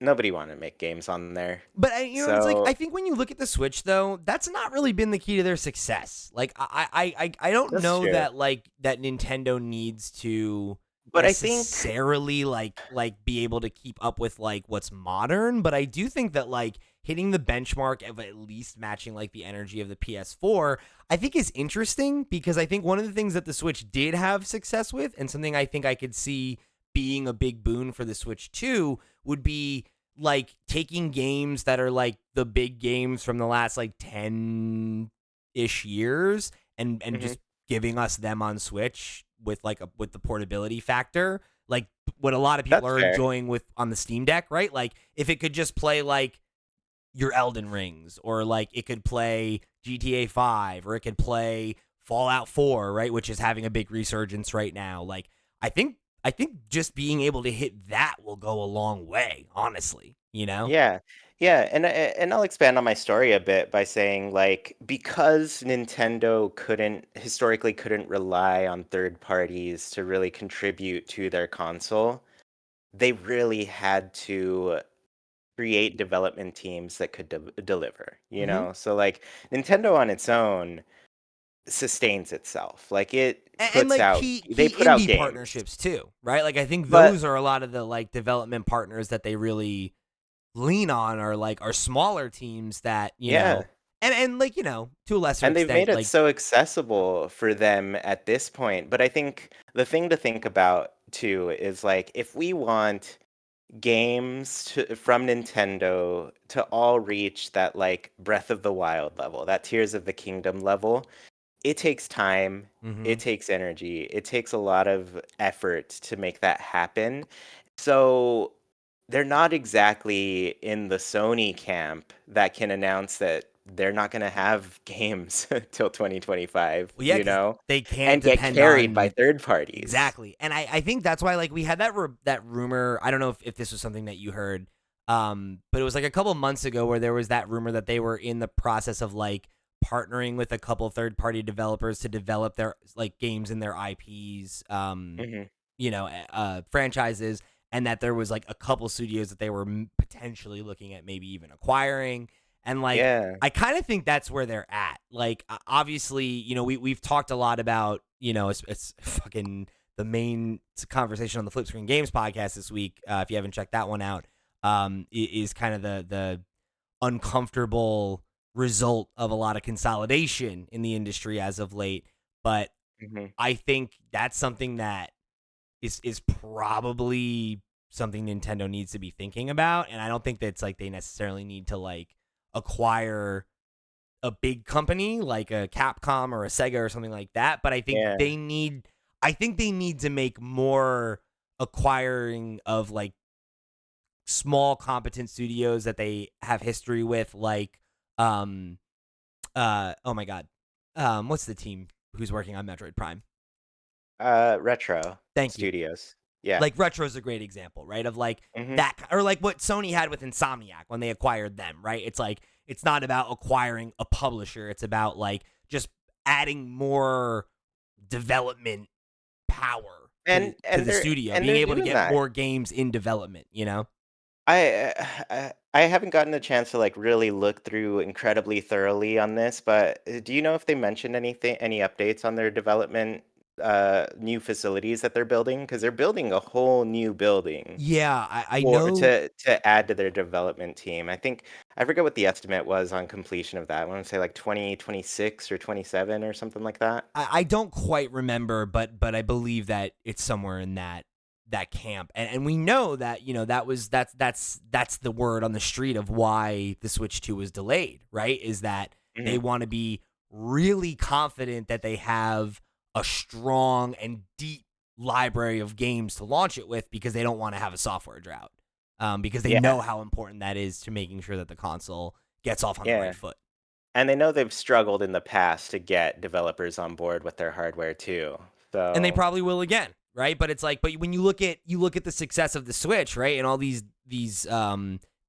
nobody wanted to make games on there, But it's like so I think when you look at the Switch though, that's not really been the key to their success. Like I don't that's know true. that like that Nintendo needs to But I think necessarily like be able to keep up with like what's modern, but I do think that like hitting the benchmark of at least matching like the energy of the PS4, I think is interesting because I think one of the things that the Switch did have success with, and something I think I could see being a big boon for the Switch 2 would be like taking games that are like the big games from the last like 10-ish years and Mhm, just giving us them on Switch with like with the portability factor, like what a lot of people that's are fair. enjoying with on the Steam Deck, right? Like if it could just play like your Elden Rings, or like it could play GTA 5, or it could play Fallout 4, right, which is having a big resurgence right now. Like I think just being able to hit that will go a long way, honestly, you know? Yeah. Yeah, and I'll expand on my story a bit by saying, like, because Nintendo historically couldn't rely on third parties to really contribute to their console, they really had to create development teams that could deliver, you Mhm. know? So, like, Nintendo on its own sustains itself. Like, And like they key put out indie games, partnerships too, right? Like I think but those are a lot of the like development partners that they really lean on, are like are smaller teams that, yeah. and like, to a lesser And they've made extent, it like so accessible for them at this point. But I think the thing to think about too is like if we want from Nintendo to all reach that like Breath of the Wild level, that Tears of the Kingdom level, it takes time, Mm-hmm. it takes energy, it takes a lot of effort to make that happen. So they're not exactly in the Sony camp that can announce that they're not going to have games till 2025, Well, yeah, because they can't and get depend carried by on third parties. exactly, and I think that's why like we had that rumor. I don't know if this was something that you heard, but it was like a couple months ago where there was that rumor that they were in the process of like partnering with a couple third party developers to develop their like games and their IPs, Hmm. franchises, and that there was like a couple studios that they were potentially looking at maybe even acquiring. And like, Yeah. I kind of think that's where they're at. Like, obviously, we've talked a lot about, it's fucking the main conversation on the Flip Screen Games podcast this week. If you haven't checked that one out, is kind of the uncomfortable result of a lot of consolidation in the industry as of late. But Hmm. I think that's something that is probably something Nintendo needs to be thinking about, and I don't think that's like they necessarily need to like acquire a big company like a Capcom or a Sega or something like that, but Yeah. I think they need to make more acquiring of like small competent studios that they have history with, like um oh my god, what's the team who's working on Metroid Prime? Retro Thank you. Studios. Yeah. Like Retro's a great example, right? Of like Hmm. that, or like what Sony had with Insomniac when they acquired them, right? It's like it's not about acquiring a publisher; it's about like just adding more development power And to and the they're studio, and being they're able to doing get that. more games in development. I haven't gotten the chance to like really look through incredibly thoroughly on this, but do you know if they mentioned any updates on their development, new facilities that they're building? Because they're building a whole new building Yeah, I for know. to add to their development team. I think I forget what the estimate was on completion of that. I want to say like 2026 or 27 or something like that. I don't quite remember, but I believe that it's somewhere in that camp, and we know that that's the word on the street of why the Switch 2 was delayed, right? Is that they Hmm. want to be really confident that they have a strong and deep library of games to launch it with because they don't want to have a software drought, because they know Yeah, how important that is to making sure that the console gets off on the right yeah. foot. And they know they've struggled in the past to get developers on board with their hardware too. And they So, probably will again, right? But it's like, but when you look at the success of the Switch, right, and all these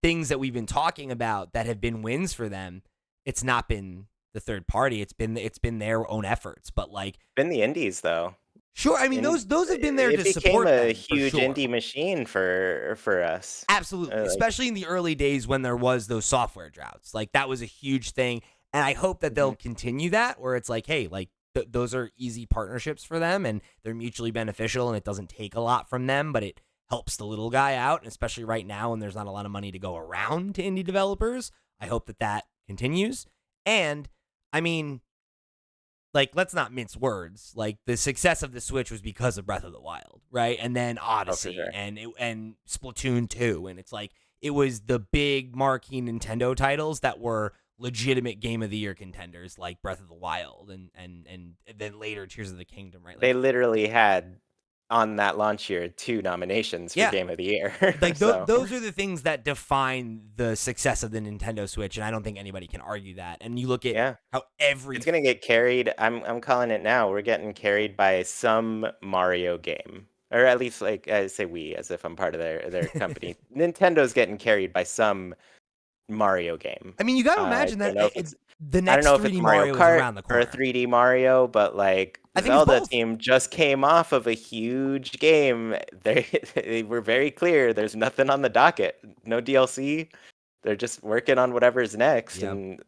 things that we've been talking about that have been wins for them, it's not been the third party. It's been their own efforts. But like, been the indies though. sure, I mean And those have been there it to became support a them for huge sure. indie machine for us. Absolutely, Like, especially in the early days when there was those software droughts. Like that was a huge thing, and I hope that they'll mhm. continue that where it's like, hey, like those are easy partnerships for them and they're mutually beneficial and it doesn't take a lot from them, but it helps the little guy out, and especially right now when there's not a lot of money to go around to indie developers. I hope that continues. And I mean, like let's not mince words. Like the success of the Switch was because of Breath of the Wild, right? And then Oh, for Odyssey sure. and Splatoon 2, and it's like it was the big marquee Nintendo titles that were legitimate game of the year contenders like Breath of the Wild and then later Tears of the Kingdom, right? They Like literally had on that launch year 2 nominations for yeah, Game of the Year. like So, those are the things that define the success of the Nintendo Switch, and I don't think anybody can argue that. And you look at yeah. how every It's gonna get carried. I'm calling it now. We're getting carried by some Mario game, or at least like I say we, as if I'm part of their company. Nintendo's getting carried by some Mario game. I mean, you got to I imagine don't that know if it's the I don't next know if it's 3D Mario Mario is Kart around the or a corner. 3D Mario, but like I think it's Zelda both. team just came off of a huge game. They were very clear. There's nothing on the docket. No DLC. They're just working on whatever's next. Yep. And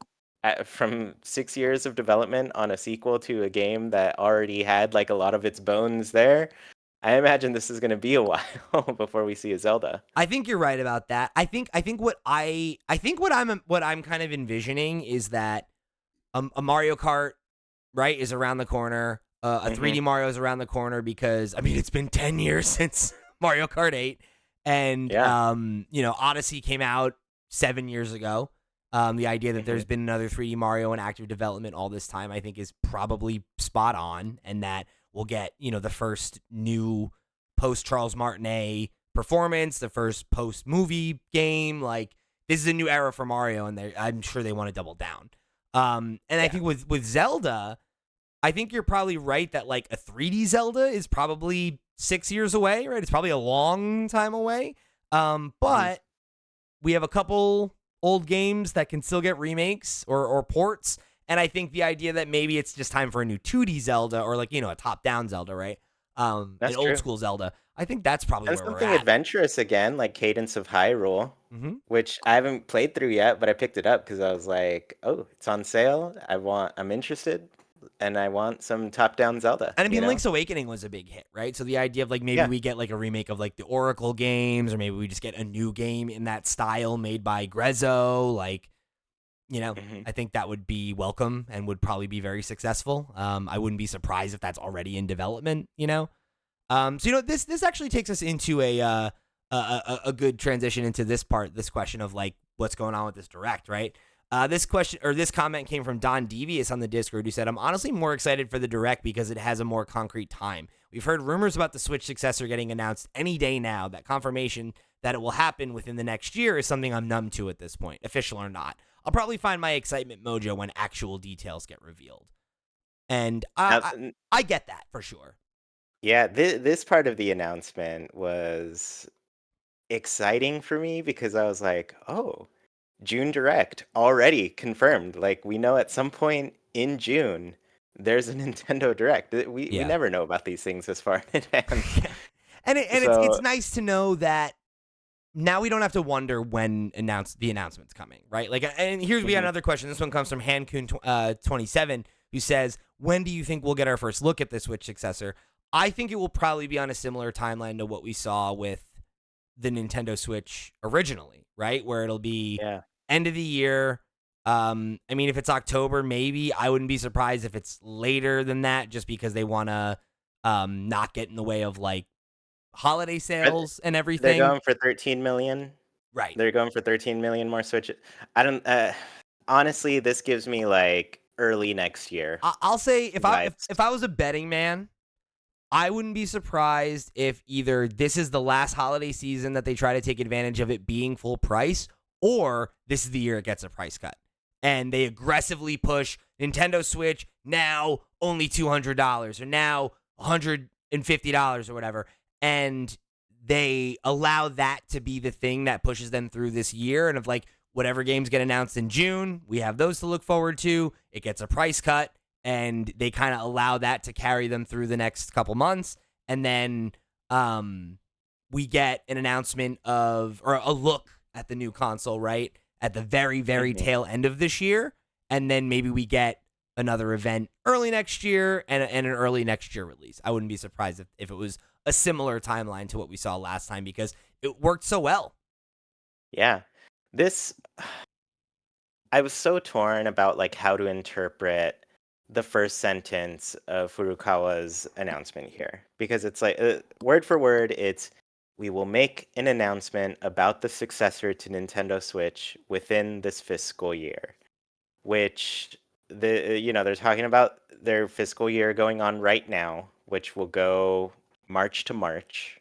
from 6 years of development on a sequel to a game that already had like a lot of its bones there, I imagine this is going to be a while before we see a Zelda. I think you're right about that. I think what I'm kind of envisioning is that a Mario Kart, right, is around the corner. A Hmm. 3D Mario is around the corner because I mean it's been 10 years since Mario Kart 8, and Yeah. Odyssey came out 7 years ago. The idea that Hmm. there's been another 3D Mario in active development all this time, I think, is probably spot on, and that we'll get the first new post Charles Martinet performance, the first post movie game. Like, this is a new era for Mario, and I'm sure they want to double down. And I Yeah. think with Zelda, I think you're probably right that like a 3D Zelda is probably 6 years away, right? It's probably a long time away. Hmm. But we have a couple old games that can still get remakes or ports. And I think the idea that maybe it's just time for a new 2D Zelda or like, a top down Zelda, right? An That's old true. school Zelda. I think that's probably And where we're something at. adventurous again, like Cadence of Hyrule, Mm-hmm. which I haven't played through yet, but I picked it up because I was like, "Oh, it's on sale. I'm interested, and I want some top-down Zelda." And I You mean, know? Link's Awakening was a big hit, right? So the idea of like maybe Yeah. we get like a remake of like the Oracle games, or maybe we just get a new game in that style made by Grezzo, like, Hmm. I think that would be welcome and would probably be very successful. I wouldn't be surprised if that's already in development. So this actually takes us into a good transition into this question of like what's going on with this direct, right? This comment came from Don Devious on the Discord, who said, "I'm honestly more excited for the direct because it has a more concrete time. We've heard rumors about the Switch successor getting announced any day now. That confirmation that it will happen within the next year is something I'm numb to at this point, official or not. I'll probably find my excitement mojo when actual details get revealed." And Now, I get that for sure. yeah, this part of the announcement was exciting for me because I was like, "Oh, June Direct already confirmed." Like we know at some point in June there's a Nintendo Direct. We Yeah. never know about these things this far in advance. It's So, nice to know that now we don't have to wonder when the announcement's coming, right? Like, and here's we got mhm, another question. This one comes from Hankun 27, who says, "When do you think we'll get our first look at the Switch successor?" I think it will probably be on a similar timeline to what we saw with the Nintendo Switch originally, right? Where it'll be yeah. end of the year. I mean, if it's October, maybe I wouldn't be surprised if it's later than that, just because they want to not get in the way of like holiday But sales and they're everything. going for 13 million. Right. They're going for 13 million more Switches. I don't honestly, this gives me like early next year I'll say if I vibes. if I was a betting man, I wouldn't be surprised if either this is the last holiday season that they try to take advantage of it being full price, or this is the year it gets a price cut. And they aggressively push Nintendo Switch now only $200 or now $150 or whatever. And they allow that to be the thing that pushes them through this year. And of like whatever games get announced in June, we have those to look forward to. It gets a price cut, and they kind of allow that to carry them through the next couple months. And then we get an announcement of or a look at the new console, right? At the very, very Mhm. tail end of this year. And then maybe we get another event early next year and an early next year release. I wouldn't be surprised if it was a similar timeline to what we saw last time because it worked so well. Yeah. This I was so torn about like how to interpret the first sentence of Furukawa's announcement here because it's like word for word it's we will make an announcement about the successor to Nintendo Switch within this fiscal year, which they're talking about their fiscal year going on right now, which will go March to March.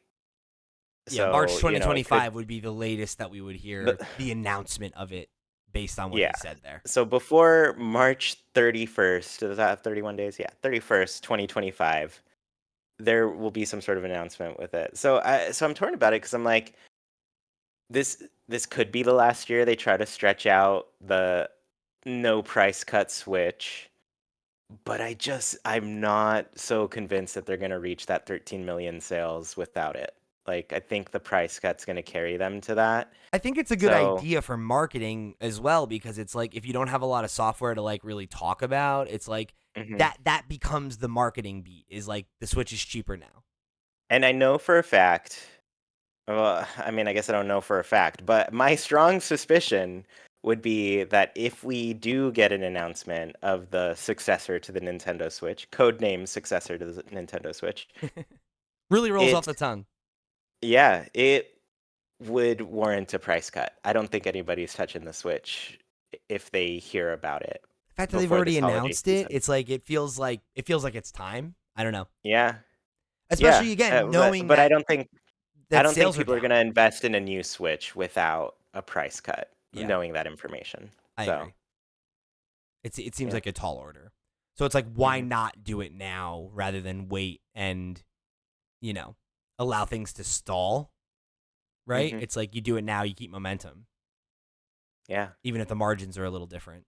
Yeah, March So, it could 2025 would be the latest that we would the hear the announcement of it based on what yeah. he said there. So before March 31st, does that have 31 days? Yeah, 31st, 2025, there will be some sort of announcement with it. So I'm torn about it because I'm like, this could be the last year they try to stretch out the no price cut Switch, but I'm not so convinced that they're gonna reach that 13 million sales without it. Like I think the price cut's gonna carry them to that. I think it's a good So idea for marketing as well because it's like if you don't have a lot of software to like really talk about, it's like mhm. that becomes the marketing beat is like the Switch is cheaper now. And I know for a fact. Well, I mean, I guess I don't know for a fact, but my strong suspicion would be that if we do get an announcement of the successor to the Nintendo Switch, codename successor to the Nintendo Switch, Really rolls off it the tongue. yeah, it would warrant a price cut. I don't think anybody's touching the Switch if they hear about it The fact that they've before already this holiday announced it, season. it's like it feels like it's time. I don't know. Yeah, yeah, Especially again but knowing I that don't think sales are people are down. gonna invest in a new Switch without a price cut, Yeah, knowing that information. I So, agree. It seems yeah. like a tall order. So it's like why Mhm, not do it now rather than wait and, you know, allow things to stall, right? mhm, It's like you do it now, you keep momentum, yeah. even if the margins are a little different.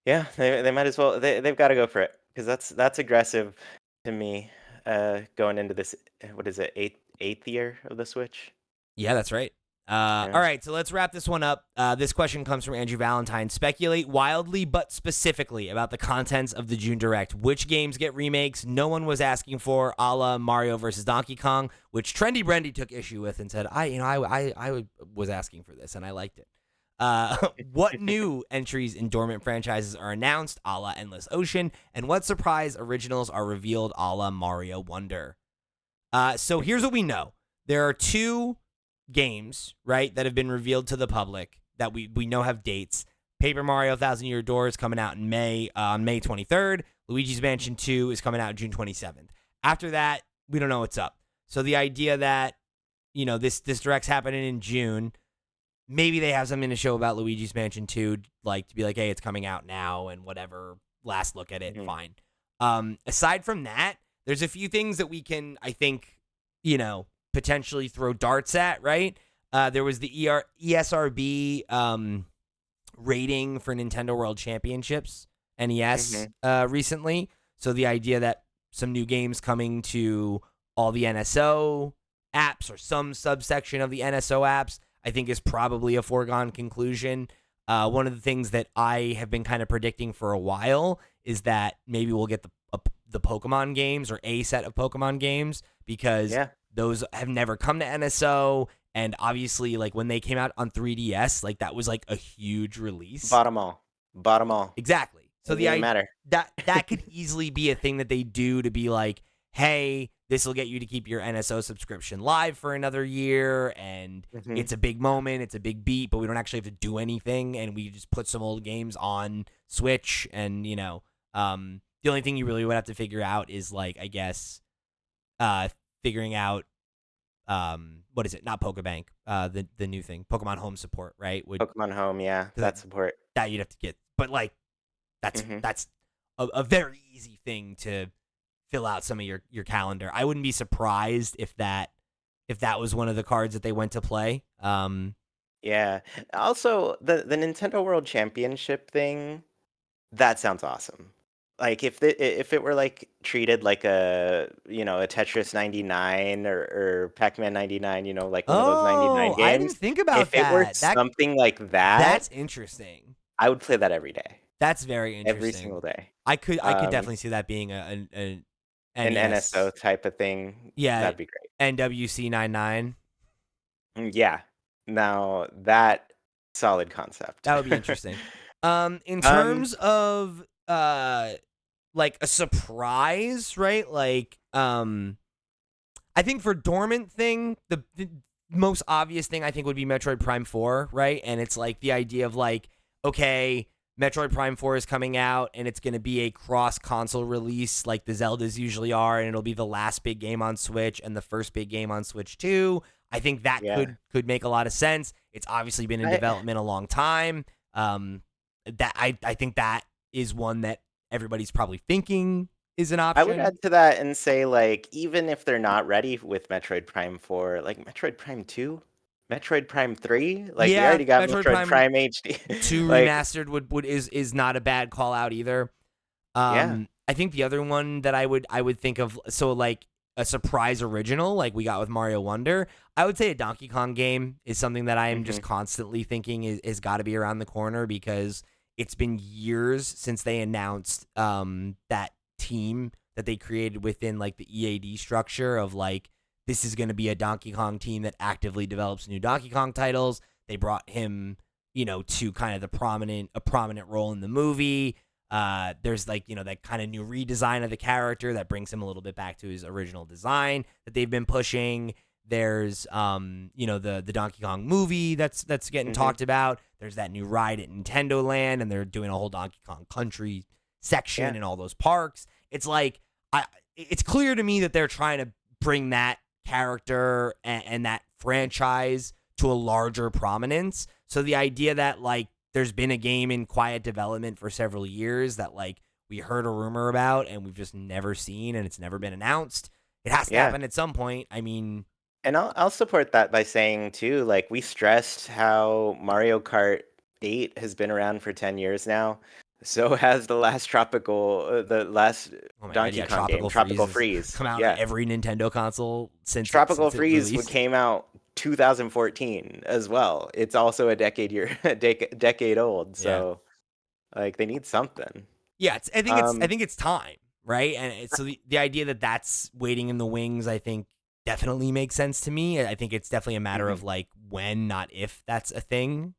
Yeah, they might as well they've gotta go for it because that's aggressive to me, going into this, what is it, 8th year of the Switch? Yeah, that's right. All Yeah. right, so let's wrap this one up. This question comes from Andrew Valentine. Speculate wildly but specifically about the contents of the June Direct. Which games get remakes no one was asking for, a la Mario versus Donkey Kong, which Trendy Brendy took issue with and said, was asking for this and I liked it. What new entries in dormant franchises are announced, a la Endless Ocean, and what surprise originals are revealed, a la Mario Wonder? So here's what we know. There are two games, right, that have been revealed to the public that we know have dates. Paper Mario 1000 Year Door is coming out in May, on May 23rd. Luigi's Mansion 2 is coming out June 27th. After that, we don't know what's up. So the idea that, this Direct's happening in June, maybe they have something to show about Luigi's Mansion 2, like to be like, hey, it's coming out now and whatever, last look at it, Mhm, fine. Aside from that, there's a few things that we can, I think, potentially throw darts at, right? There was the ESRB rating for Nintendo World Championships, NES, mhm, recently. So the idea that some new games coming to all the NSO apps or some subsection of the NSO apps, I think is probably a foregone conclusion. One of the things that I have been kind of predicting for a while is that maybe we'll get the Pokemon games or a set of Pokemon games because yeah, those have never come to NSO. And obviously, like when they came out on 3DS, like that was like a huge release. bottom all, Exactly. So doesn't even matter. that could easily be a thing that they do to be like, hey, this will get you to keep your NSO subscription live for another year, and Mhm, it's a big moment, it's a big beat, but we don't actually have to do anything, and we just put some old games on Switch, and the only thing you really would have to figure out is like, I guess, figuring out what is it? Not Pokebank, the new thing, Pokemon Home support, right? Would Pokemon Home, yeah, 'cause that support. that you'd have to get, but like that's Mhm. that's a very easy thing to fill out some of your calendar. I wouldn't be surprised if that was one of the cards that they went to play. Yeah. Also, the Nintendo World Championship thing, that sounds awesome. Like if it were like treated like a Tetris 99 or Pac-Man 99, like one of those 99 Oh, I didn't games, think if about it were that. something like that, That's interesting. I would play that every day, That's very every interesting. single day. I could Um, definitely see that being a an NSO NES. type of thing, Yeah, that'd be great. NWC 99. Yeah. Now that solid concept. That would be interesting. In Um, terms of like a surprise, right? Like I think for dormant thing, the most obvious thing I think would be Metroid Prime 4, right? And it's like the idea of like, okay, Metroid Prime 4 is coming out and it's going to be a cross console release like the Zeldas usually are, and it'll be the last big game on Switch and the first big game on Switch 2. I think that yeah. could make a lot of sense. It's obviously been in I development a long time. That I think that is one that everybody's probably thinking is an I would option. add to that and say, like, even if they're not ready with Metroid Prime 4, like Metroid Prime 2, Metroid Prime 3, like we Yeah, already got Metroid Metroid Prime Prime HD. 2 Like, remastered would is not a bad call out either. yeah. I think the other one that I would think of, so like a surprise original like we got with Mario Wonder, I would say a Donkey Kong game is something that I am just Mhm. constantly thinking is got to be around the corner because it's been years since they announced that team that they created within like the EAD structure of like this is going to be a Donkey Kong team that actively develops new Donkey Kong titles. They brought him, to kind of a prominent role in the movie. There's like, that kind of new redesign of the character that brings him a little bit back to his original design that they've been pushing. There's the Donkey Kong movie that's getting talked about. There's that new ride at Nintendo Land, and they're doing a whole Donkey Kong Country section Yeah. in all those parks. It's like it's clear to me that they're trying to bring that character and that franchise to a larger prominence. So the idea that like there's been a game in quiet development for several years that like we heard a rumor about and we've just never seen and it's never been announced. It has to Yeah. happen at some point. I mean, And I'll support that by saying too, like we stressed how Mario Kart 8 has been around for 10 years now. So has the last oh my god, Donkey yeah, Kong game, Tropical Freeze Tropical has Freeze. come out on Yeah. every Nintendo console Tropical since it Freeze released. came out 2014 as well. It's also a decade old. Yeah. So like they need something. Yeah, I Um think it's time, right? And so the idea that that's waiting in the wings, I think definitely makes sense to me. I think it's definitely a matter mhm. of like when, not if that's a thing.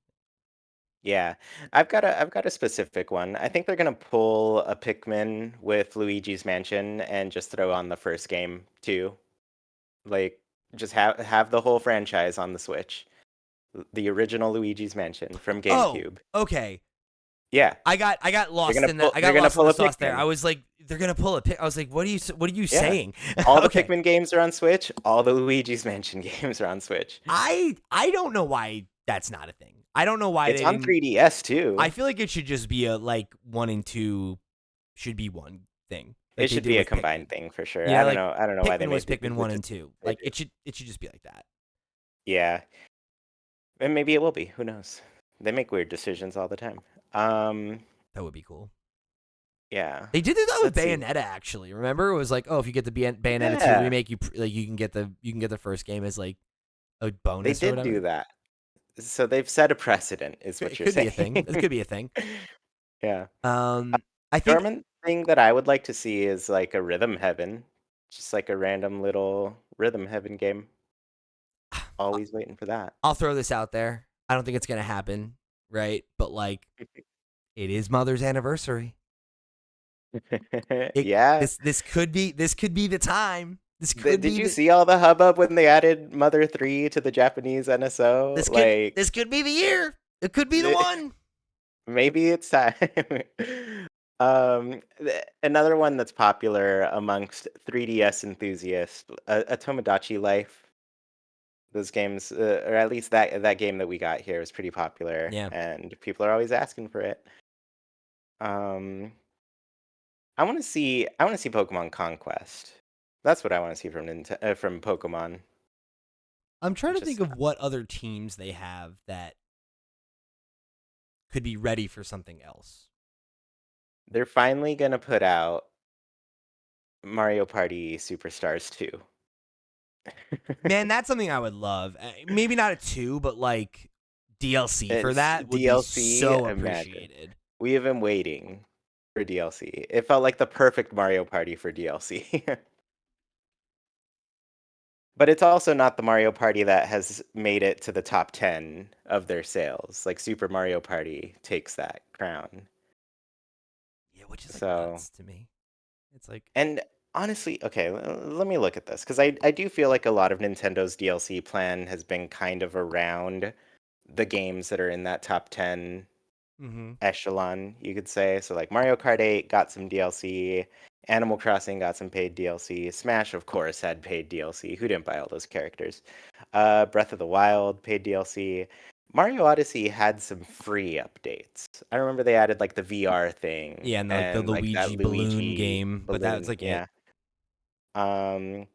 Yeah, I've got a specific one. I think they're gonna pull a Pikmin with Luigi's Mansion and just throw on the first game too. Like, just have the whole franchise on the Switch. The original Luigi's Mansion from Oh, GameCube. okay. Yeah, I got lost in the they're gonna pull a sauce there. I Pikmin. was like, they're gonna pull a pick. I was like, what are you Yeah, saying? all the Okay, Pikmin games are on Switch. All the Luigi's Mansion games are on Switch. I don't know why that's not a thing. I don't know why It's they on didn't. 3DS I too. feel like it should just be a like 1 and 2 should be one thing, It like they should did be a with Pikmin. combined thing for sure. Yeah, I don't like know. I don't know why they Pikmin was made the Pikmin one and two. they Like did. it should just be like that. Yeah. And maybe it will be. Who knows? They make weird decisions all the time. Um, That would be cool. yeah. They did do that with Let's see. Bayonetta actually. Remember, it was like, oh, if you get the Bayonetta 2 Yeah, remake, like you can get the first game as like a they bonus or did do whatever. that. So they've set a precedent, is what It you're could be a saying. thing. It could be a thing. Yeah. Um, I think Dormant thing that I would like to see is like a Rhythm Heaven, just like a random little Rhythm Heaven game. Always waiting for that. I'll throw this out there. I don't think it's gonna happen, right? But like, it is Mother's anniversary. It Yeah. this could be the time. This could Did be you the see all the hubbub when they added Mother 3 to the Japanese NSO? Like, this could be the year. It could be the one. maybe it's time. Another one that's popular amongst 3DS enthusiasts, a Tomodachi Life. Those games, or at least that game that we got here, was pretty popular, Yeah. and people are always asking for it. Um, I want to see Pokemon Conquest. That's what I want to see from Pokemon. I'm trying to think Just of what other teams they have that could be ready for something else. they're finally gonna put out Mario Party Superstars 2. Man, that's something I would love. Maybe not a 2, but like DLC for It's that would be DLC, so imagine. appreciated. We have been waiting for DLC. It felt like the perfect Mario Party for DLC. But it's also not the Mario Party that has made it to the top 10 of their sales. Like Super Mario Party takes that crown. Yeah, which is like So, nuts to me. It's like and honestly, okay, let me look at this because I do feel like a lot of Nintendo's DLC plan has been kind of around the games that are in that top 10 mhm. echelon, you could say. So like Mario Kart 8 got some DLC, Animal Crossing got some paid DLC, Smash of course had paid DLC. Who didn't buy all those characters? Breath of the Wild paid DLC. Mario Odyssey had some free updates. I remember they added like the VR thing Yeah, and the and like that Luigi balloon Luigi game, but that was balloon. like it. Yeah. Um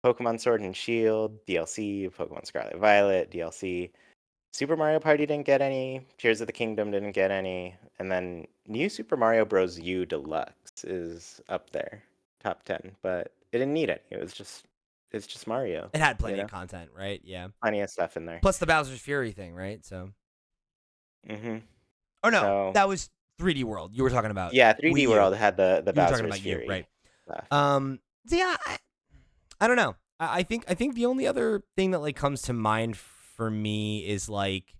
Pokemon Sword and Shield DLC, Pokemon Scarlet Violet DLC. Super Mario Party didn't get any. Tears of the Kingdom didn't get any. And then New Super Mario Bros. U Deluxe is up there, top 10. But it didn't need it. It's just Mario, It had you plenty of know? content, right? Yeah. Plenty of stuff in there. Plus the Bowser's Fury thing, right? So, hmm or no, So that was 3D World. You were talking about yeah, 3D Wii U. World had the You were talking Bowser's about you, Fury right? stuff. So yeah, I don't know. I think the only other thing that like comes to mind for me is like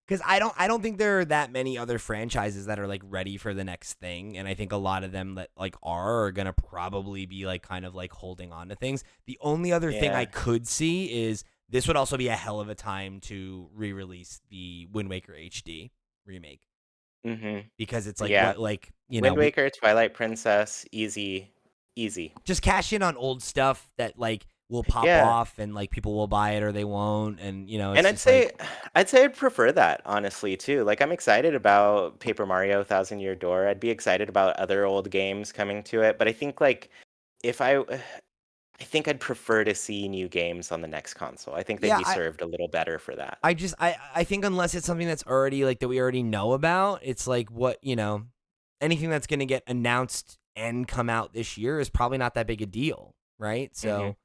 Because I don't think there are that many other franchises that are like ready for the next thing, and I think a lot of them that like are gonna probably be like kind of like holding on to things. The only other thing I Yeah. could see is this would also be a hell of a time to re-release the Wind Waker HD remake Mhm. because it's like Yeah. what like Wind we Waker, Twilight Princess, easy, easy. just cash in on old stuff that like will pop Yeah. off and like people will buy it or they won't, and And it's just like I'd say I'd prefer that, honestly, too. Like, I'm excited about Paper Mario: Thousand Year Door. I'd be excited about other old games coming to it, but I think, like, if I think I'd prefer to see new games on the next console. I think they'd yeah, be served a little better for that. I think unless it's something that's already like that we already know about, it's like what, anything that's going to get announced and come out this year is probably not that big a deal, right? Mhm. So,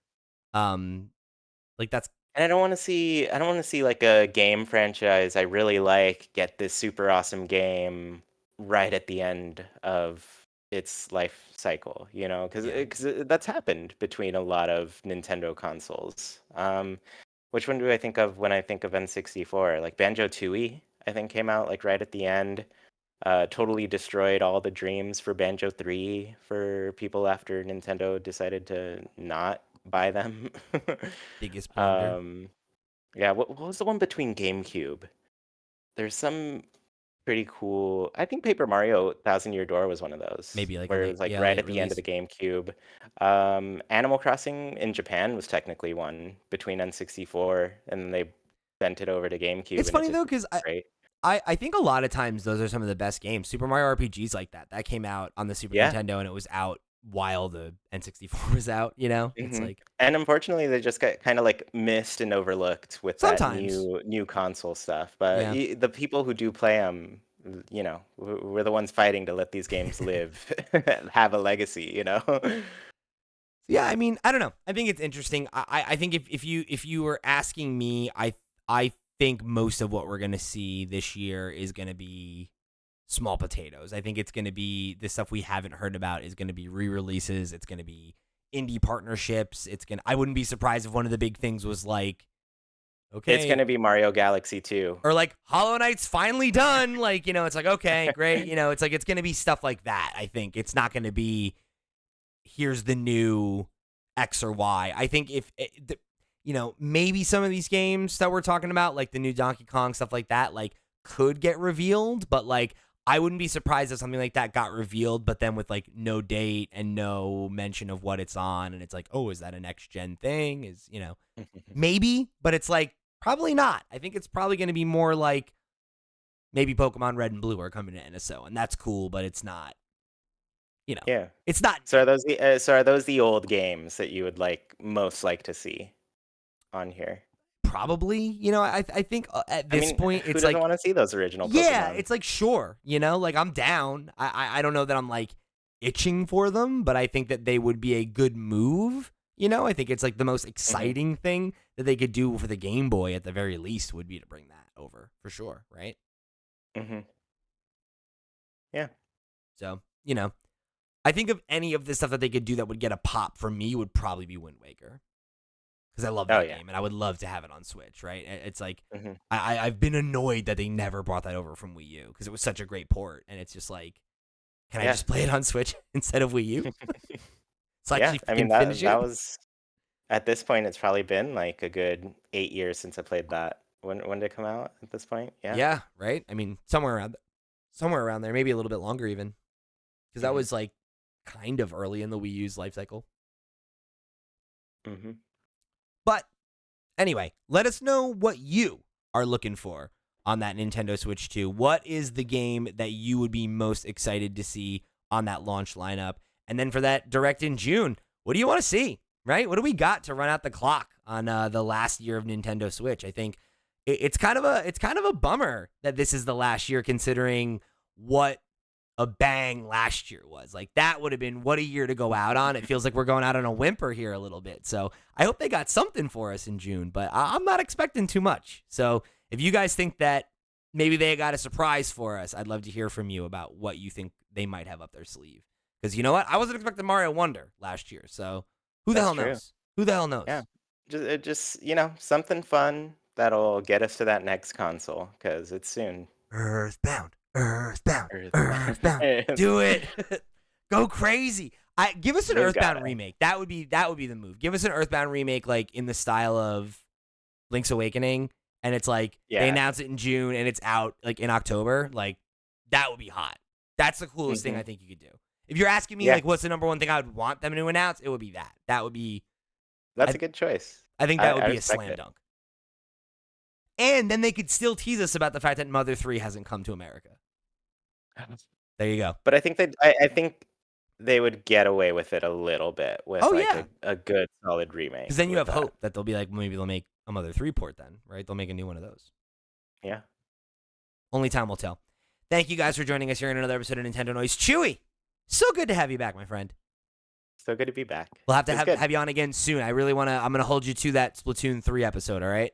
like that's And I don't wanna see, like, a game franchise I really like get this super awesome game right at the end of its life cycle, you know? yeah, Because that's happened between a lot of Nintendo consoles. Which one do I think of when I think of N64? Like, Banjo-Tooie, I think, came out, like, right at the end, totally destroyed all the dreams for Banjo 3 for people after Nintendo decided to not buy them. biggest blunder. Um yeah, what was the one between GameCube? There's some pretty cool. I think Paper Mario Thousand Year Door was one of those, Maybe like a where it was like right late at the end of the release. GameCube. Animal Crossing in Japan was technically one between N64, and then they bent it over to GameCube, It's and it funny just though cuz great. I think a lot of times those are some of the best games. Super Mario RPG's like that. That came out on the Super Yeah. Nintendo and it was out while the N64 was out. It's hmm like And unfortunately, they just got kind of like missed and overlooked with that sometimes. new console stuff. But Yeah. the people who do play them, you know, we're the ones fighting to let these games live, have a legacy. You know. Yeah, I mean, I don't know. I think it's interesting. I think if you were asking me, I think most of what we're gonna see this year is gonna be small potatoes. I think it's gonna be the stuff we haven't heard about is gonna be re-releases. It's gonna be indie partnerships. I wouldn't be surprised if one of the big things was like, It's okay, gonna be Mario Galaxy 2. or like Hollow Knight's finally done. Like, it's like, okay, great. It's like it's gonna be stuff like that. I think it's not gonna be here's the new X or Y. I think maybe some of these games that we're talking about, like the new Donkey Kong, stuff like that, like could get revealed, but like I wouldn't be surprised if something like that got revealed, but then with like no date and no mention of what it's on. And it's like, oh, is that a next gen thing? Maybe, but it's like probably not. I think it's probably going to be more like maybe Pokemon Red and Blue are coming to NSO, and that's cool, but it's not, Yeah. it's not. So are those the old games that you would most like to see on here? Probably, I think at I this mean, point who it's doesn't like, want to see those original yeah, Pokemon? it's like sure, like I'm down. I don't know that I'm like itching for them, but I think that they would be a good move. I think it's like the most hmm exciting thing that they could do for the Game Boy at the very least would be to bring that over for sure, right? hmm Yeah. So I think of any of the stuff that they could do that would get a pop for me would probably be Wind Waker. Because I love Oh that yeah. game and I would love to have it on Switch, right? It's like hmm I've been annoyed that they never brought that over from Wii U because it was such a great port, and it's just like, can I Yeah. just play it on Switch instead of Wii U? So I Yeah. actually I mean freaking finish that it. was at this point. It's probably been like a good 8 years since I played that. When did it come out? At this point, yeah. Yeah, right. I mean, somewhere around there, maybe a little bit longer even, because that hmm was like kind of early in the Wii U's life cycle. hmm But anyway, let us know what you are looking for on that Nintendo Switch 2. What is the game that you would be most excited to see on that launch lineup? And then for that direct in June, what do you want to see? Right? What do we got to run out the clock on the last year of Nintendo Switch? I think it's kind of a bummer that this is the last year, considering what a bang last year was. Like that would have been what a year to go out on. It feels like we're going out on a whimper here a little bit. So I hope they got something for us in June, but I'm not expecting too much. So if you guys think that maybe they got a surprise for us, I'd love to hear from you about what you think they might have up their sleeve. Because you know what? I wasn't expecting Mario Wonder last year. So who the That's hell true. knows? Who the hell Yeah. knows? Just something fun that'll get us to that next console because it's soon. Earthbound, Earthbound, Earthbound. Earthbound. Do it. Go crazy. Give us an We've Earthbound gotta. remake. That would be the move. Give us an Earthbound remake like in the style of Link's Awakening, and it's like they Yeah. announce it in June and it's out like in October. Like that would be hot. That's the coolest thing I think you could do. If you're asking me like what's the number one thing I would want them to announce, it would be that. That would be. That's a good choice. I think that would be a respect slam it. dunk. And then they could still tease us about the fact that Mother 3 hasn't come to America. There you go. But I think they would get away with it a little bit with a good solid remake. Because then you with have that. hope that they'll be like, maybe they'll make a Mother 3 port then, right? They'll make a new one of those. Yeah. Only time will tell. Thank you guys for joining us here in another episode of Nintendo Noise. Chewy, so good to have you back, my friend. So good to be back. We'll have to have you on again soon. I'm going to hold you to that Splatoon 3 episode, all right?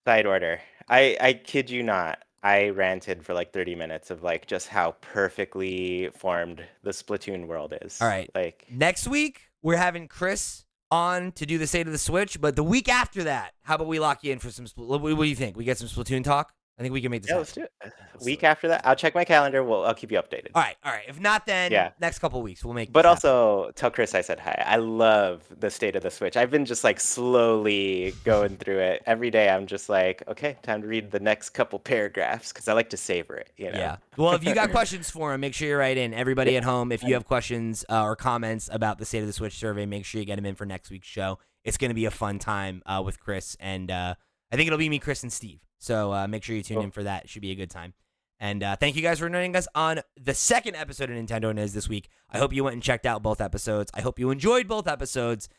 Side order. I kid you not. I ranted for like 30 minutes of like just how perfectly formed the Splatoon world is. All right. Like next week, we're having Chris on to do the State of the Switch, but the week after that, how about we lock you in for some what do you think? We get some Splatoon talk? I think we can make this happen. Let's do it. Week after that, I'll check my calendar. I'll keep you updated. All right. If not, then next couple of weeks we'll make. But also tell Chris I said hi. I love the State of the Switch. I've been just like slowly going through it every day. I'm just like, okay, time to read the next couple paragraphs because I like to savor it. You know? Yeah. Well, if you got questions for him, make sure you write in. Everybody at home, if you have questions or comments about the State of the Switch survey, make sure you get them in for next week's show. It's going to be a fun time with Chris, and I think it'll be me, Chris, and Steve. So make sure you tune in for that. It should be a good time. And thank you guys for joining us on the second episode of Nintendo News this week. I hope you went and checked out both episodes. I hope you enjoyed both episodes.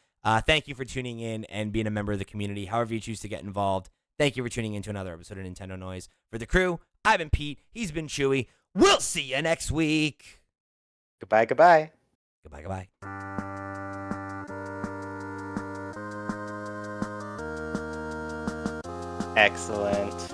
Thank you for tuning in and being a member of the community, however you choose to get involved. Thank you for tuning in to another episode of Nintendo Noise. For the crew, I've been Pete. He's been Chewy. We'll see you next week. Goodbye, goodbye. Goodbye, goodbye. Excellent.